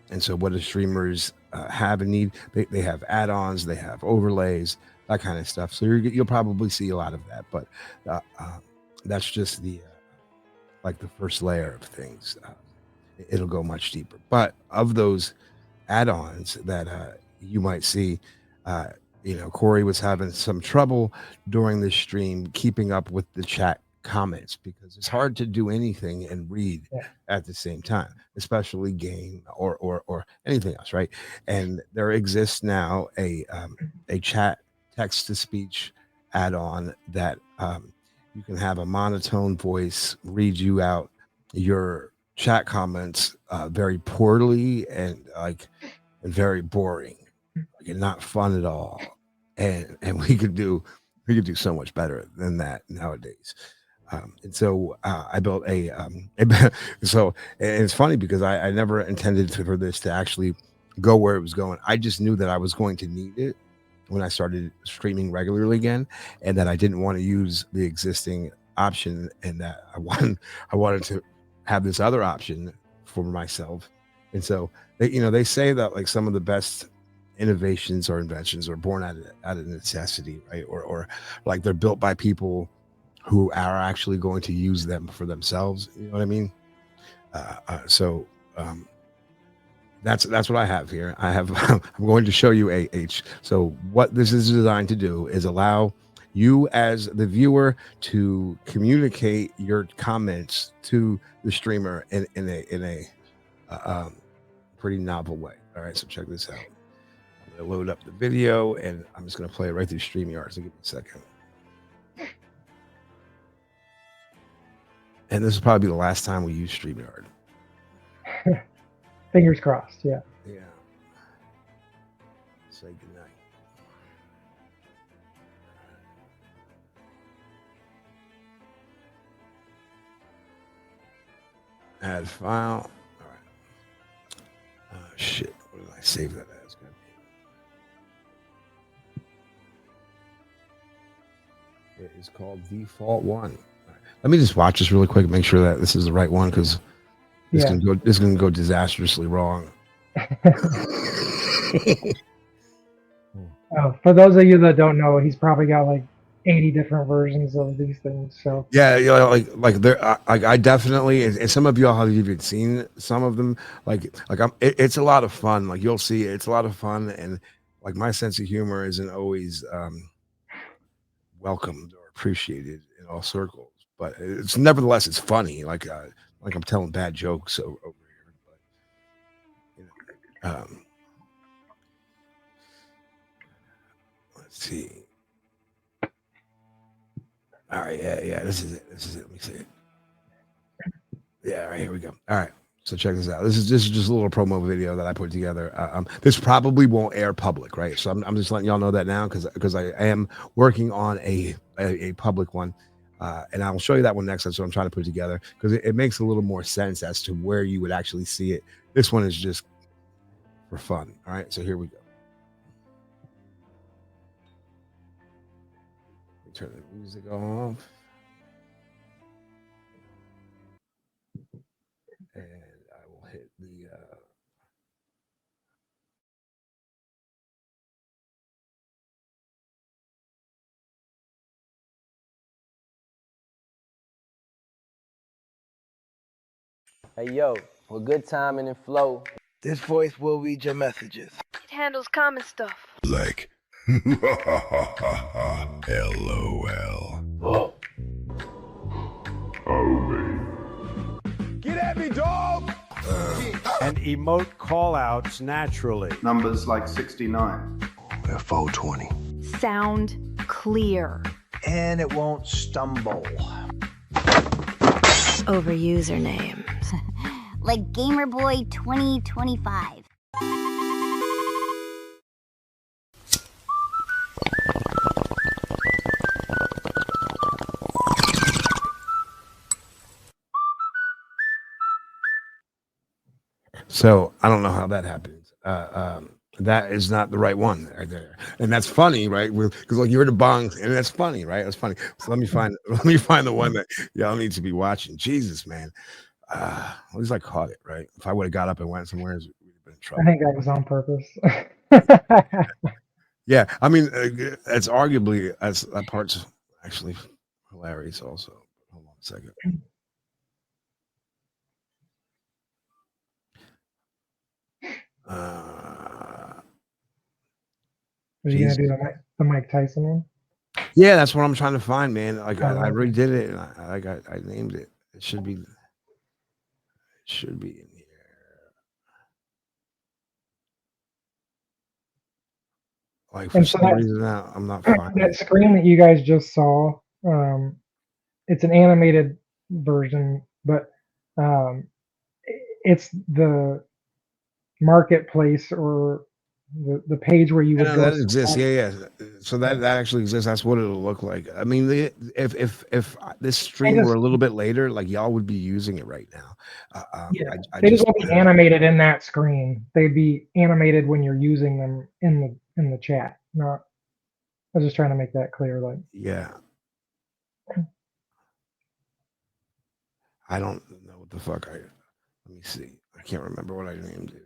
And so what do streamers have and need? They have add-ons, they have overlays, that kind of stuff. So you'll probably see a lot of that, but that's just the the first layer of things. It'll go much deeper. But of those add-ons that you might see, Cory was having some trouble during this stream keeping up with the chat comments because it's hard to do anything and read at the same time, especially game or anything else, right? And there exists now a chat text-to-speech add-on that you can have a monotone voice read you out your chat comments very poorly and very boring, and not fun at all. And we could do so much better than that nowadays. And so I built so and it's funny because I never intended for this to actually go where it was going. I just knew that I was going to need it when I started streaming regularly again, and that I didn't want to use the existing option, and that I wanted to have this other option for myself. And so they say that some of the best innovations or inventions are born out of necessity, right? Or they're built by people who are actually going to use them for themselves. You know what I mean? That's what I have here. I'm going to show you so what this is designed to do is allow you as the viewer to communicate your comments to the streamer in a pretty novel way. All right, so check this out. I'm going to load up the video, and I'm just going to play it right through StreamYard. So give me a second. And this will probably be the last time we use StreamYard. Fingers crossed, yeah. Yeah. Say goodnight. Add file. All right. Shit. What did I save that as? It is called default one. Right. Let me just watch this really quick, make sure that this is the right one, because this can go disastrously wrong. For those of you that don't know, he's probably got 80 different versions of these things. So Yeah, you know, like there, I definitely, and some of y'all have even seen some of them. It's a lot of fun. Like you'll see, it's a lot of fun, and like my sense of humor isn't always welcomed or appreciated in all circles, but it's nevertheless it's funny. Like I'm telling bad jokes over here, but you know, let's see. All right, yeah, this is it. Let me see it. Yeah, all right, here we go. All right, so check this out. This is just a little promo video that I put together. This probably won't air public, right? So I'm just letting y'all know that now because I am working on a public one, and I will show you that one next. That's what I'm trying to put together because it makes a little more sense as to where you would actually see it. This one is just for fun. All right, so here we go. Let me turn the music off. And I will hit the Hey yo, with good timing and flow, this voice will read your messages. It handles common stuff. Like LOL. Get at me, dog! And emote callouts naturally. Numbers like 69. We're 420. Sound clear. And it won't stumble. Over usernames. Like Gamerboy 2025. So I don't know how that happens. That is not the right one right there, and that's funny, right? Because like you're in a bong, and that's funny, right? That's funny. So let me find the one that y'all need to be watching. Jesus, man. At least I caught it, right? If I would have got up and went somewhere, we'd have been in trouble. I think that was on purpose. Yeah, I mean, it's arguably that part's actually hilarious. Also, hold on a second. Are you gonna do the Mike Tyson one? Yeah, that's what I'm trying to find, man. Like I already did it, and I named it. It should be in here. Like for some reason now, I'm not finding that screen that you guys just saw. It's an animated version, but it's the marketplace or the page where you would go. That exists. Yeah. So that actually exists. That's what it'll look like. I mean, if this stream were a little bit later, like y'all would be using it right now. They just won't be animated in that screen. They'd be animated when you're using them in the chat. Not. I was just trying to make that clear. Like. Yeah. I don't know what the fuck let me see. I can't remember what I named it.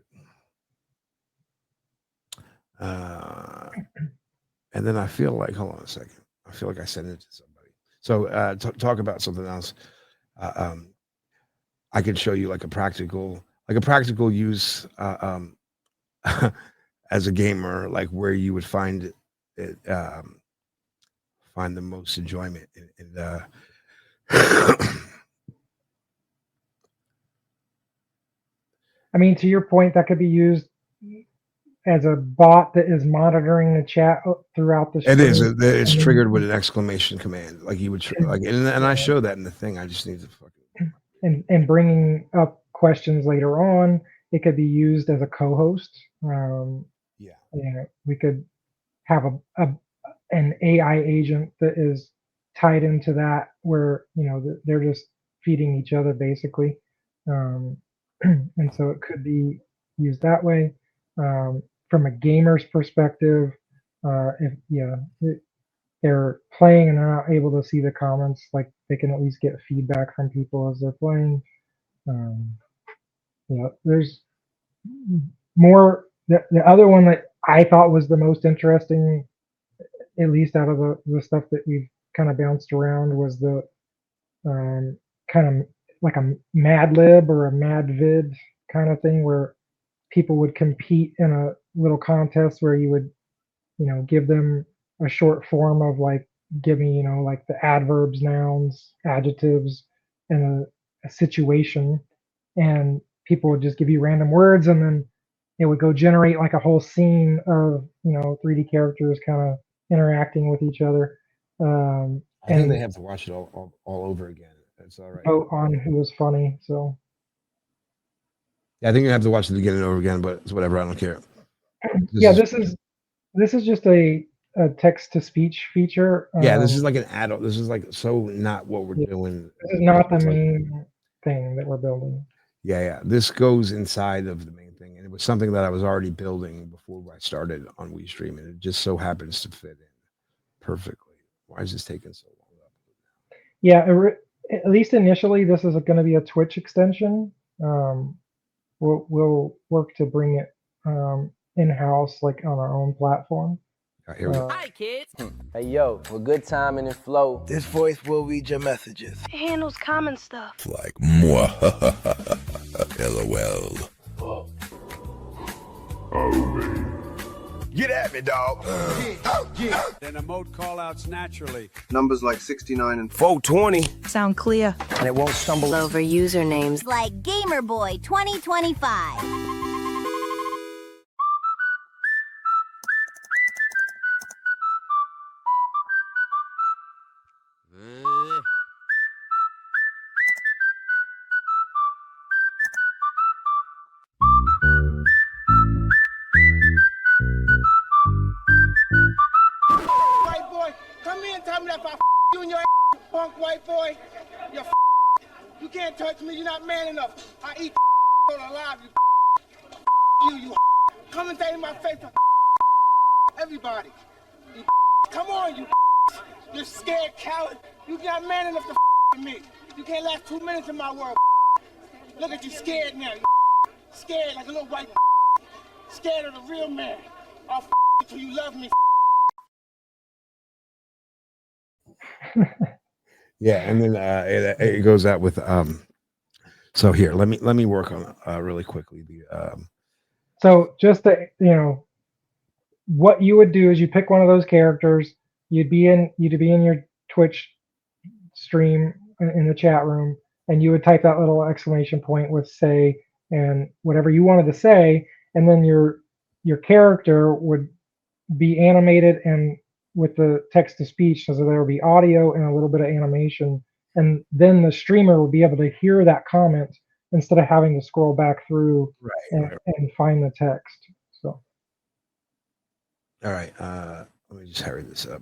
And then I feel like, hold on a second. I feel like I sent it to somebody. So talk about something else. I could show you like a practical use as a gamer, like where you would find it, find the most enjoyment. I mean, to your point, that could be used as a bot that is monitoring the chat throughout the stream. It is. It's triggered with an exclamation command, like you would and I show that in the thing. I just need to fucking and bringing up questions later on. It could be used as a co-host. Yeah, we could have an AI agent that is tied into that, where they're just feeding each other basically, and so it could be used that way. From a gamer's perspective, if they're playing and they're not able to see the comments, like they can at least get feedback from people as they're playing. There's more. The other one that I thought was the most interesting, at least out of the stuff that we've kind of bounced around was the kind of like a Mad Lib or a Mad Vid kind of thing where people would compete in a little contest where you would, give them a short form of like, give me, like the adverbs, nouns, adjectives, and a situation. And people would just give you random words and then it would go generate like a whole scene of, 3D characters kind of interacting with each other. I think And they have to watch it all over again. That's all right. vote on who was funny. So Yeah, I think you have to watch it again and over again, but it's whatever. I don't care. This is just a text to speech feature. Yeah, this is like an adult. This is like so not what we're Yeah, doing. this is not the It's like- main thing that we're building. Yeah. This goes inside of the main thing, and it was something that I was already building before I started on w3Stream, and it just so happens to fit in perfectly. Why is this taking so long? Yeah, at least initially, this is going to be a Twitch extension. We'll work to bring it in-house, like on our own platform. All right, here we go. Hi, kids. Hey, yo, with good timing and flow. This voice will read your messages. It handles common stuff. Like moi. LOL. Get at me, dog. Then emote callouts naturally. Numbers like 69 and 420. Sound clear. And it won't stumble. Over usernames. It's like Gamerboy 2025. White boy, come here and tell me that if I you in your punk white boy, you can't touch me, you're not man enough. I eat alive, you come and say in my face, everybody. You come on, you're scared coward. You're not man enough to with me. You can't last 2 minutes in my world. Look at you scared now, scared like a little white scared of the real man. I'll till you love me. Yeah, and then it goes out with so here, let me work on really quickly the So just to, what you would do is you pick one of those characters, you'd be in your Twitch stream in the chat room, and you would type that little exclamation point with say and whatever you wanted to say, and then your character would be animated and with the text to speech, so there will be audio and a little bit of animation, and then the streamer would be able to hear that comment instead of having to scroll back through and find the text. So all right, let me just hurry this up.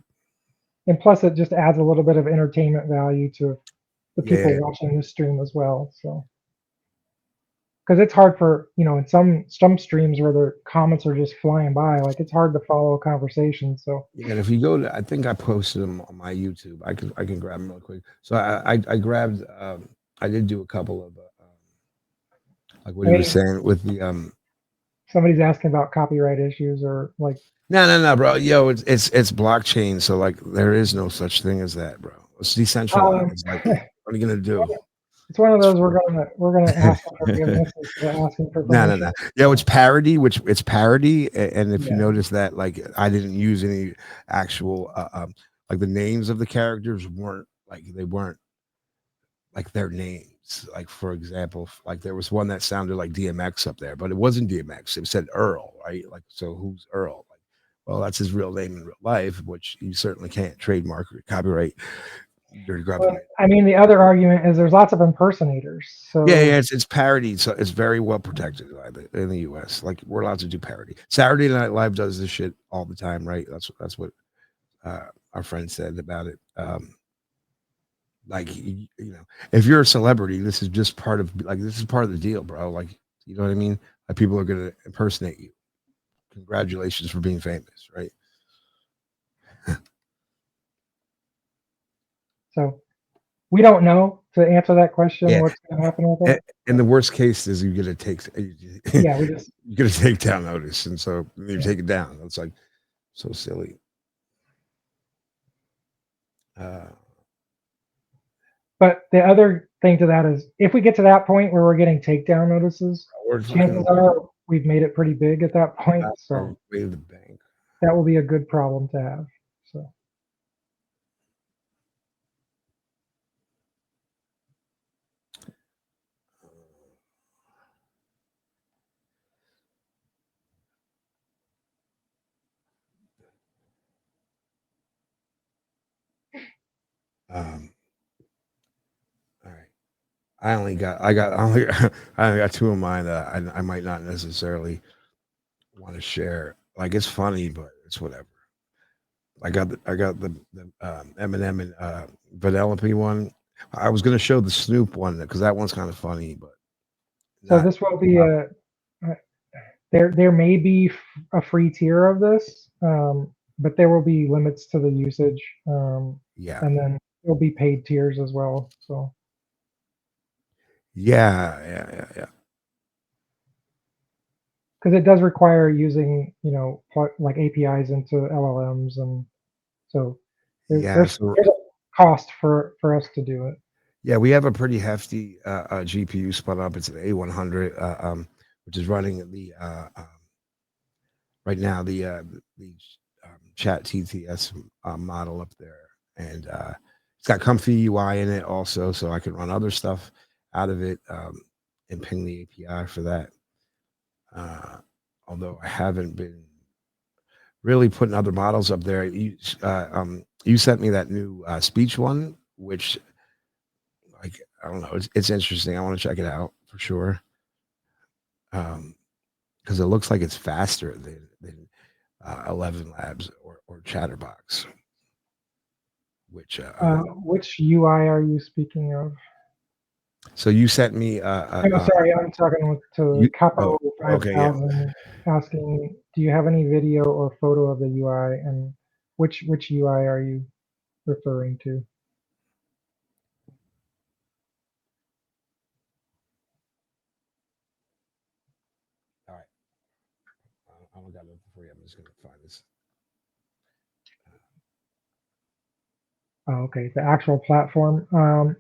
and plus it just adds a little bit of entertainment value to the people watching this stream as well. So because it's hard for in some streams where the comments are just flying by, like it's hard to follow a conversation. So Yeah, and if you go to, I think I posted them on my YouTube. I can grab them real quick. So I grabbed. I did do a couple of like what he was saying with the somebody's asking about copyright issues or like. No, bro. Yo, it's blockchain. So like there is no such thing as that, bro. It's decentralized. Like, what are you gonna do? It's one of those we're gonna ask for forgiveness. Asking for No. Yeah, it's parody, it's parody, and if you notice that, like, I didn't use any actual like the names of the characters weren't like their names. Like for example, like there was one that sounded like DMX up there, but it wasn't DMX. It said Earl, right? Like, so who's Earl? Like, well, that's his real name in real life, which you certainly can't trademark or copyright. Well, I mean, the other argument is there's lots of impersonators. So yeah, it's parody, so it's very well protected in the U.S. Like we're allowed to do parody. Saturday Night Live does this shit all the time, right? That's what our friend said about it. Like if you're a celebrity, this is just part of the deal, bro. Like, you know what I mean? Like people are gonna impersonate you. Congratulations for being famous, right? So we don't know to answer that question. What's going to happen with it? And the worst case is you get a you get a takedown notice, and so you take it down. It's like so silly. But the other thing to that is, if we get to that point where we're getting takedown notices, chances are we've made it pretty big at that point. So way to the bank. That will be a good problem to have. So. All right. I only got two of mine that I might not necessarily want to share. Like, it's funny, but it's whatever. I got the Eminem and Vanellope one. I was gonna show the Snoop one because that one's kind of funny, but so this will be there may be a free tier of this, but there will be limits to the usage. Yeah, and then there'll be paid tiers as well. So yeah. Because it does require using, like APIs into LLMs, and so there's a cost for us to do it. Yeah, we have a pretty hefty GPU spun up. It's an A100, which is running the right now the Chat TTS model up there, and it's got comfy UI in it also, so I can run other stuff out of it and ping the API for that. Although I haven't been really putting other models up there. You sent me that new speech one, which, like, I don't know, it's interesting. I want to check it out for sure. Because it looks like it's faster than 11 Labs or Chatterbox. Which UI are you speaking of? So you sent me. Sorry, I'm talking to Capo 5000, okay, asking, do you have any video or photo of the UI, and which UI are you referring to? All right, I don't got it for you. I'm just gonna find this. Oh, okay, the actual platform.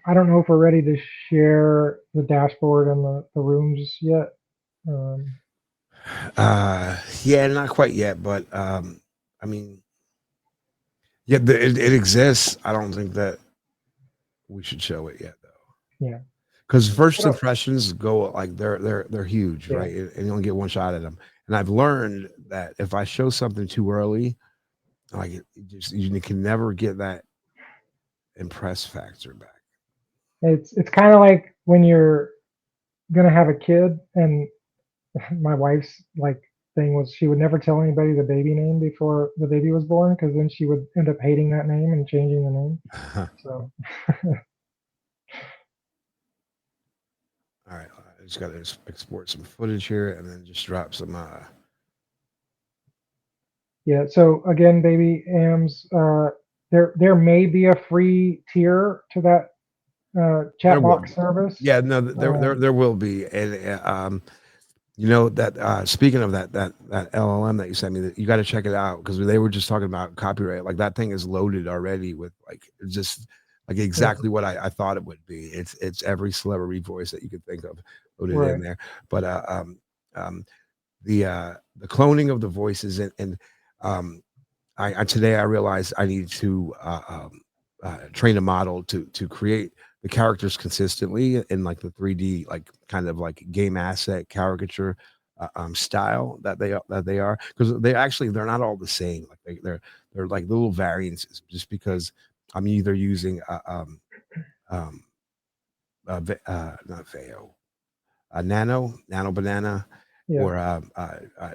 I don't know if we're ready to share the dashboard and the rooms yet. Yeah, not quite yet, but I mean, yeah, it exists. I don't think that we should show it yet, though. Yeah, because first impressions go like they're huge, right? And you only get one shot at them. And I've learned that if I show something too early, like you can never get that impress factor back. It's kind of like when you're gonna have a kid, and my wife's thing was she would never tell anybody the baby name before the baby was born, because then she would end up hating that name and changing the name. So all right, I just got to export some footage here and then just drop some yeah, so again, baby AMs, there may be a free tier to that chat box service. Yeah, no, there will be. And that speaking of that LLM that you sent me, that you got to check it out, because they were just talking about copyright. Like, that thing is loaded already with just exactly what I thought it would be. It's every celebrity voice that you could think of loaded in there. But the cloning of the voices, and I today I realized I need to train a model to create the characters consistently in like the 3D, like kind of like game asset caricature style that they are, because they're not all the same. Like they're like little variances, just because I'm either using not Veo, Nano Banana, or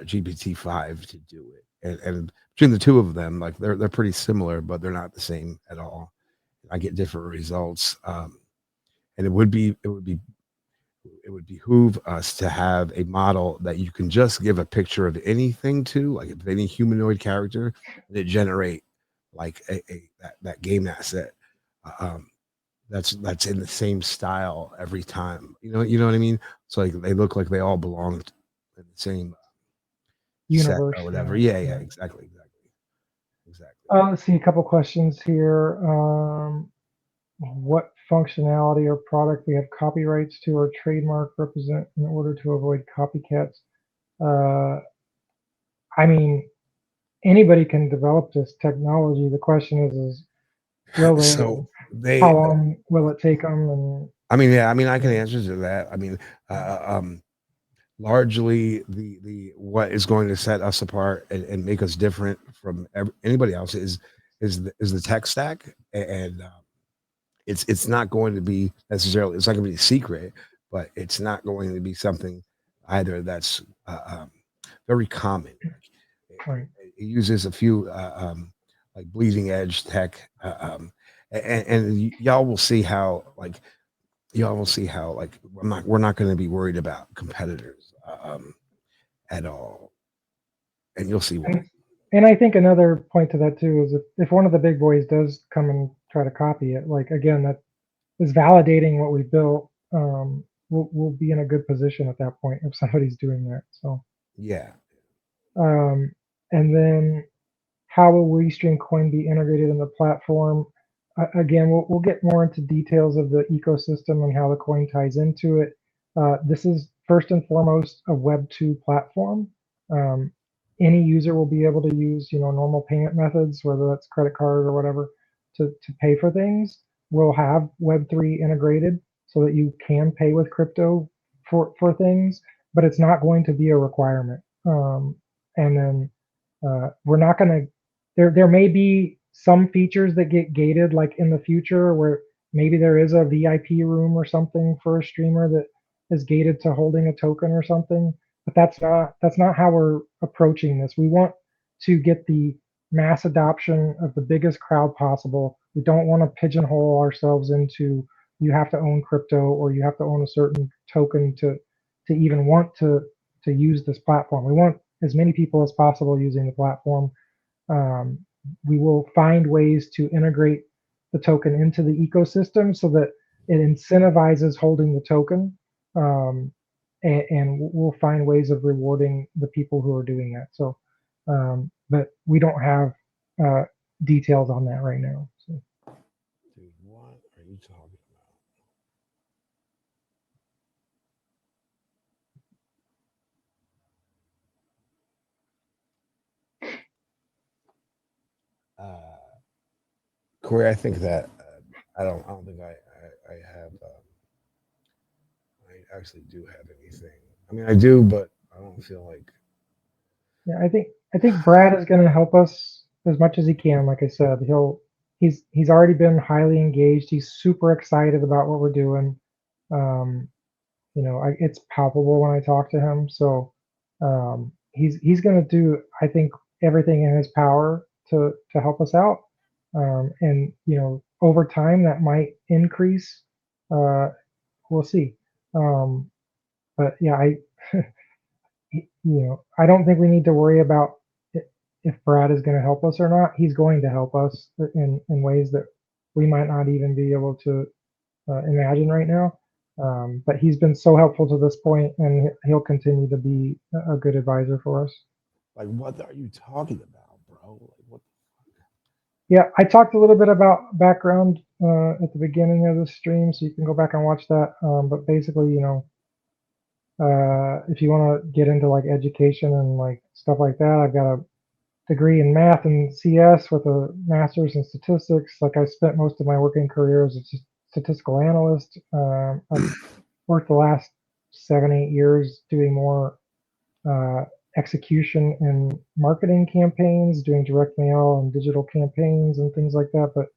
GPT-5 to do it. And between the two of them, like they're pretty similar, but they're not the same at all. I get different results, and it would behoove us to have a model that you can just give a picture of anything to, like if any humanoid character, and it generate like that game asset that's in the same style every time. You know what I mean? So like they look like they all belong in the same universe or whatever. Yeah, exactly. Let's see a couple questions here. What functionality or product we have copyrights to or trademark represent in order to avoid copycats? I mean, anybody can develop this technology. The question is will So they, how they, long will it take them? And I mean, yeah, I mean, I can answer to that. I mean, largely the what is going to set us apart and make us different from anybody else is the tech stack, and it's not going to be necessarily, it's not going to be a secret, but it's not going to be something either that's very common. right. It uses a few like bleeding edge tech, and y'all will see how like we're not going to be worried about competitors at all, and you'll see why. And I think another point to that too is if one of the big boys does come and try to copy it, like again, that is validating what we built. We'll be in a good position at that point if somebody's doing that. So Yeah. And then how will w3Stream coin be integrated in the platform? Again, we'll get more into details of the ecosystem and how the coin ties into it. This is first and foremost a Web2 platform. Any user will be able to use, normal payment methods, whether that's credit card or whatever, to pay for things. We'll have Web3 integrated so that you can pay with crypto for things, but it's not going to be a requirement. And then we're not going to, there may be some features that get gated like in the future where maybe there is a VIP room or something for a streamer that is gated to holding a token or something, but that's not how we're approaching this. We want to get the mass adoption of the biggest crowd possible. We don't want to pigeonhole ourselves into you have to own crypto or you have to own a certain token to even want to use this platform. We want as many people as possible using the platform. We will find ways to integrate the token into the ecosystem so that it incentivizes holding the token. And we'll find ways of rewarding the people who are doing that. So, but we don't have details on that right now. So. Dude, what are you talking about? Cory, I think that I don't think I have. I actually do have anything. I mean, I do, but I don't feel like. Yeah, I think Brad is going to help us as much as he can. Like I said, he's already been highly engaged. He's super excited about what we're doing. It's palpable when I talk to him. So he's going to do, I think, everything in his power to help us out. And over time that might increase. We'll see. But yeah, I don't think we need to worry about if Brad is going to help us or not. He's going to help us in ways that we might not even be able to imagine right now. But he's been so helpful to this point, and he'll continue to be a good advisor for us. Like, what are you talking about, bro? Like, what? Yeah, I talked a little bit about background at the beginning of the stream, so you can go back and watch that. But basically, if you want to get into like education and like stuff like that, I've got a degree in math and CS with a master's in statistics. Like I spent most of my working career as a statistical analyst. I've worked the last 7-8 years doing more execution and marketing campaigns, doing direct mail and digital campaigns and things like that. But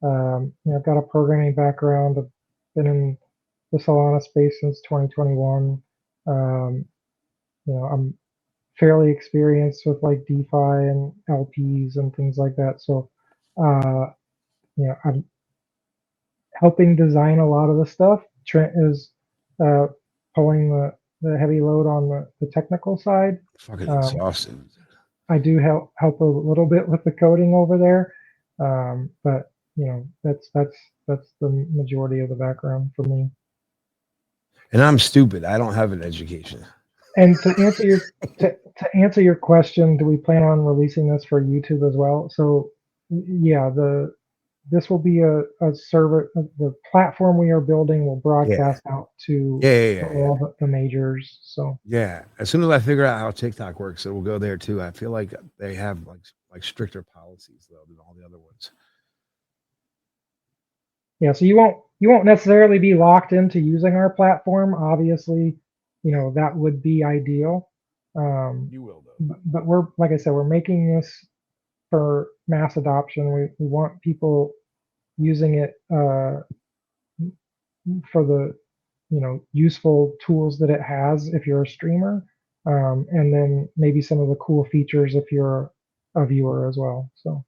I've got a programming background. I've been in the Solana space since 2021. I'm fairly experienced with like DeFi and LPs and things like that. So, I'm helping design a lot of the stuff. Trent is pulling the heavy load on the technical side. Fucking exhausted. I do help a little bit with the coding over there, but that's the majority of the background for me. And I'm stupid. I don't have an education. And to answer your question, do we plan on releasing this for YouTube as well? So yeah, this will be a server. The platform we are building will broadcast out to all the majors. So yeah, as soon as I figure out how TikTok works, it will go there too. I feel like they have like stricter policies though than all the other ones. yeah, so you won't necessarily be locked into using our platform. Obviously, you know, that would be ideal. You will though. But we're, like I said, we're making this for mass adoption. We want people using it for the, you know, useful tools that it has if you're a streamer, and then maybe some of the cool features if you're a viewer as well. So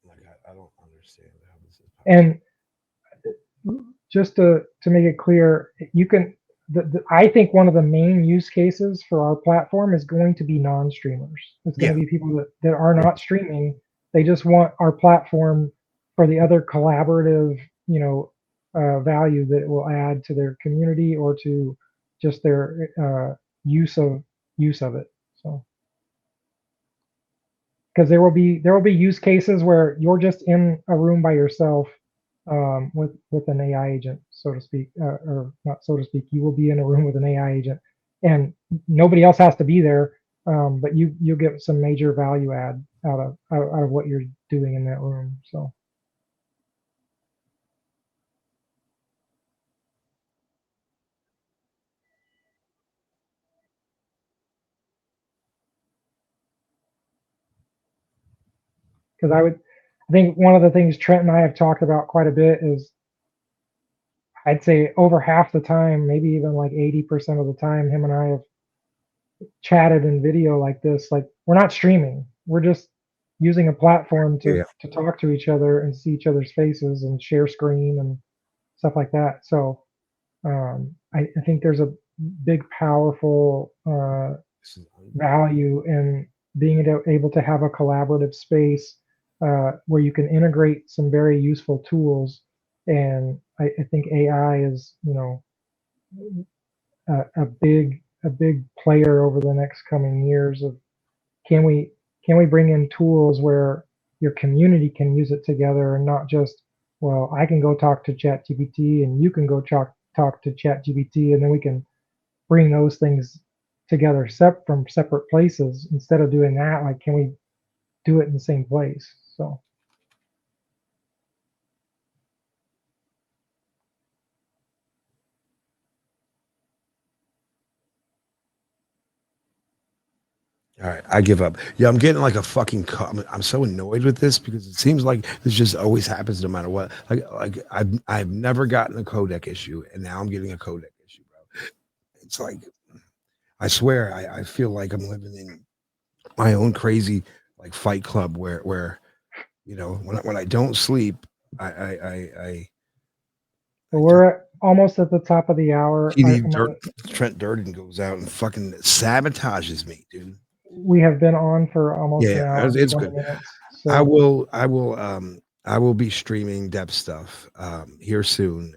Like I don't understand how this is possible. and just to make it clear, you can. I think one of the main use cases for our platform is going to be non-streamers. It's going to be people that are not streaming. They just want our platform for the other collaborative, you know, value that it will add to their community or to just their use of it. So because there will be use cases where you're just in a room by yourself with an AI agent, so to speak, or not so to speak. You will be in a room with an AI agent, and nobody else has to be there. But you'll get some major value add out of what you're doing in that room. So. Because I think one of the things Trent and I have talked about quite a bit is I'd say over half the time, maybe even like 80% of the time, him and I have chatted in video like this. Like we're not streaming. We're just using a platform to talk to each other and see each other's faces and share screen and stuff like that. So I think there's a big, powerful value in being able to have a collaborative space where you can integrate some very useful tools. And I think AI is, you know, a big player over the next coming years. Of can we bring in tools where your community can use it together and not just, well, I can go talk to ChatGPT and you can go talk to ChatGPT, and then we can bring those things together from separate places. Instead of doing that, like, can we do it in the same place? So All right, I give up. Yeah, I'm getting like a fucking. I'm so annoyed with this because it seems like this just always happens no matter what. Like I've never gotten a codec issue, and now I'm getting a codec issue, bro. It's like I swear I feel like I'm living in my own crazy like Fight Club where you know when I don't sleep, I but we're almost at the top of the hour. Trent Durden goes out and fucking sabotages me, dude. We have been on for almost an hour. It's good. Minutes, so. I will be streaming depth stuff here soon,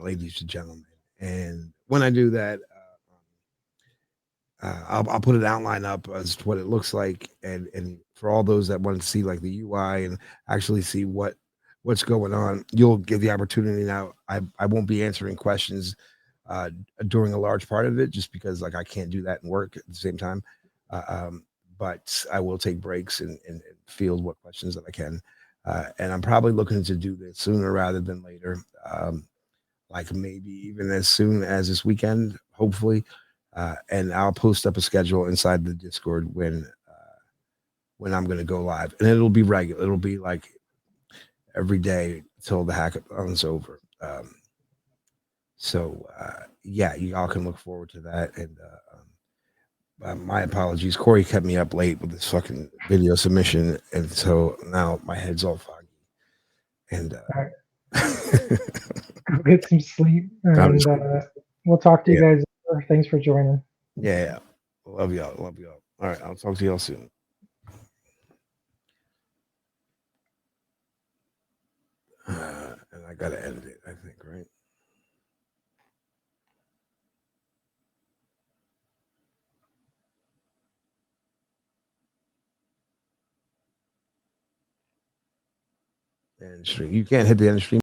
ladies and gentlemen. And when I do that, I'll put an outline up as to what it looks like, and for all those that want to see like the UI and actually see what's going on, you'll get the opportunity. Now I won't be answering questions during a large part of it just because like I can't do that and work at the same time. But I will take breaks and field what questions that I can. And I'm probably looking to do this sooner rather than later. Like maybe even as soon as this weekend, hopefully. And I'll post up a schedule inside the Discord when I'm going to go live, and it'll be regular. It'll be like every day till the hackathon's over. So yeah, y'all can look forward to that. And my apologies. Cory kept me up late with this fucking video submission, and so now my head's all foggy. And go get some sleep, and we'll talk to you guys later. Thanks for joining. Yeah, love y'all. Love y'all. All right, I'll talk to y'all soon. And I gotta edit it, I think, right? End stream. You can't hit the end stream.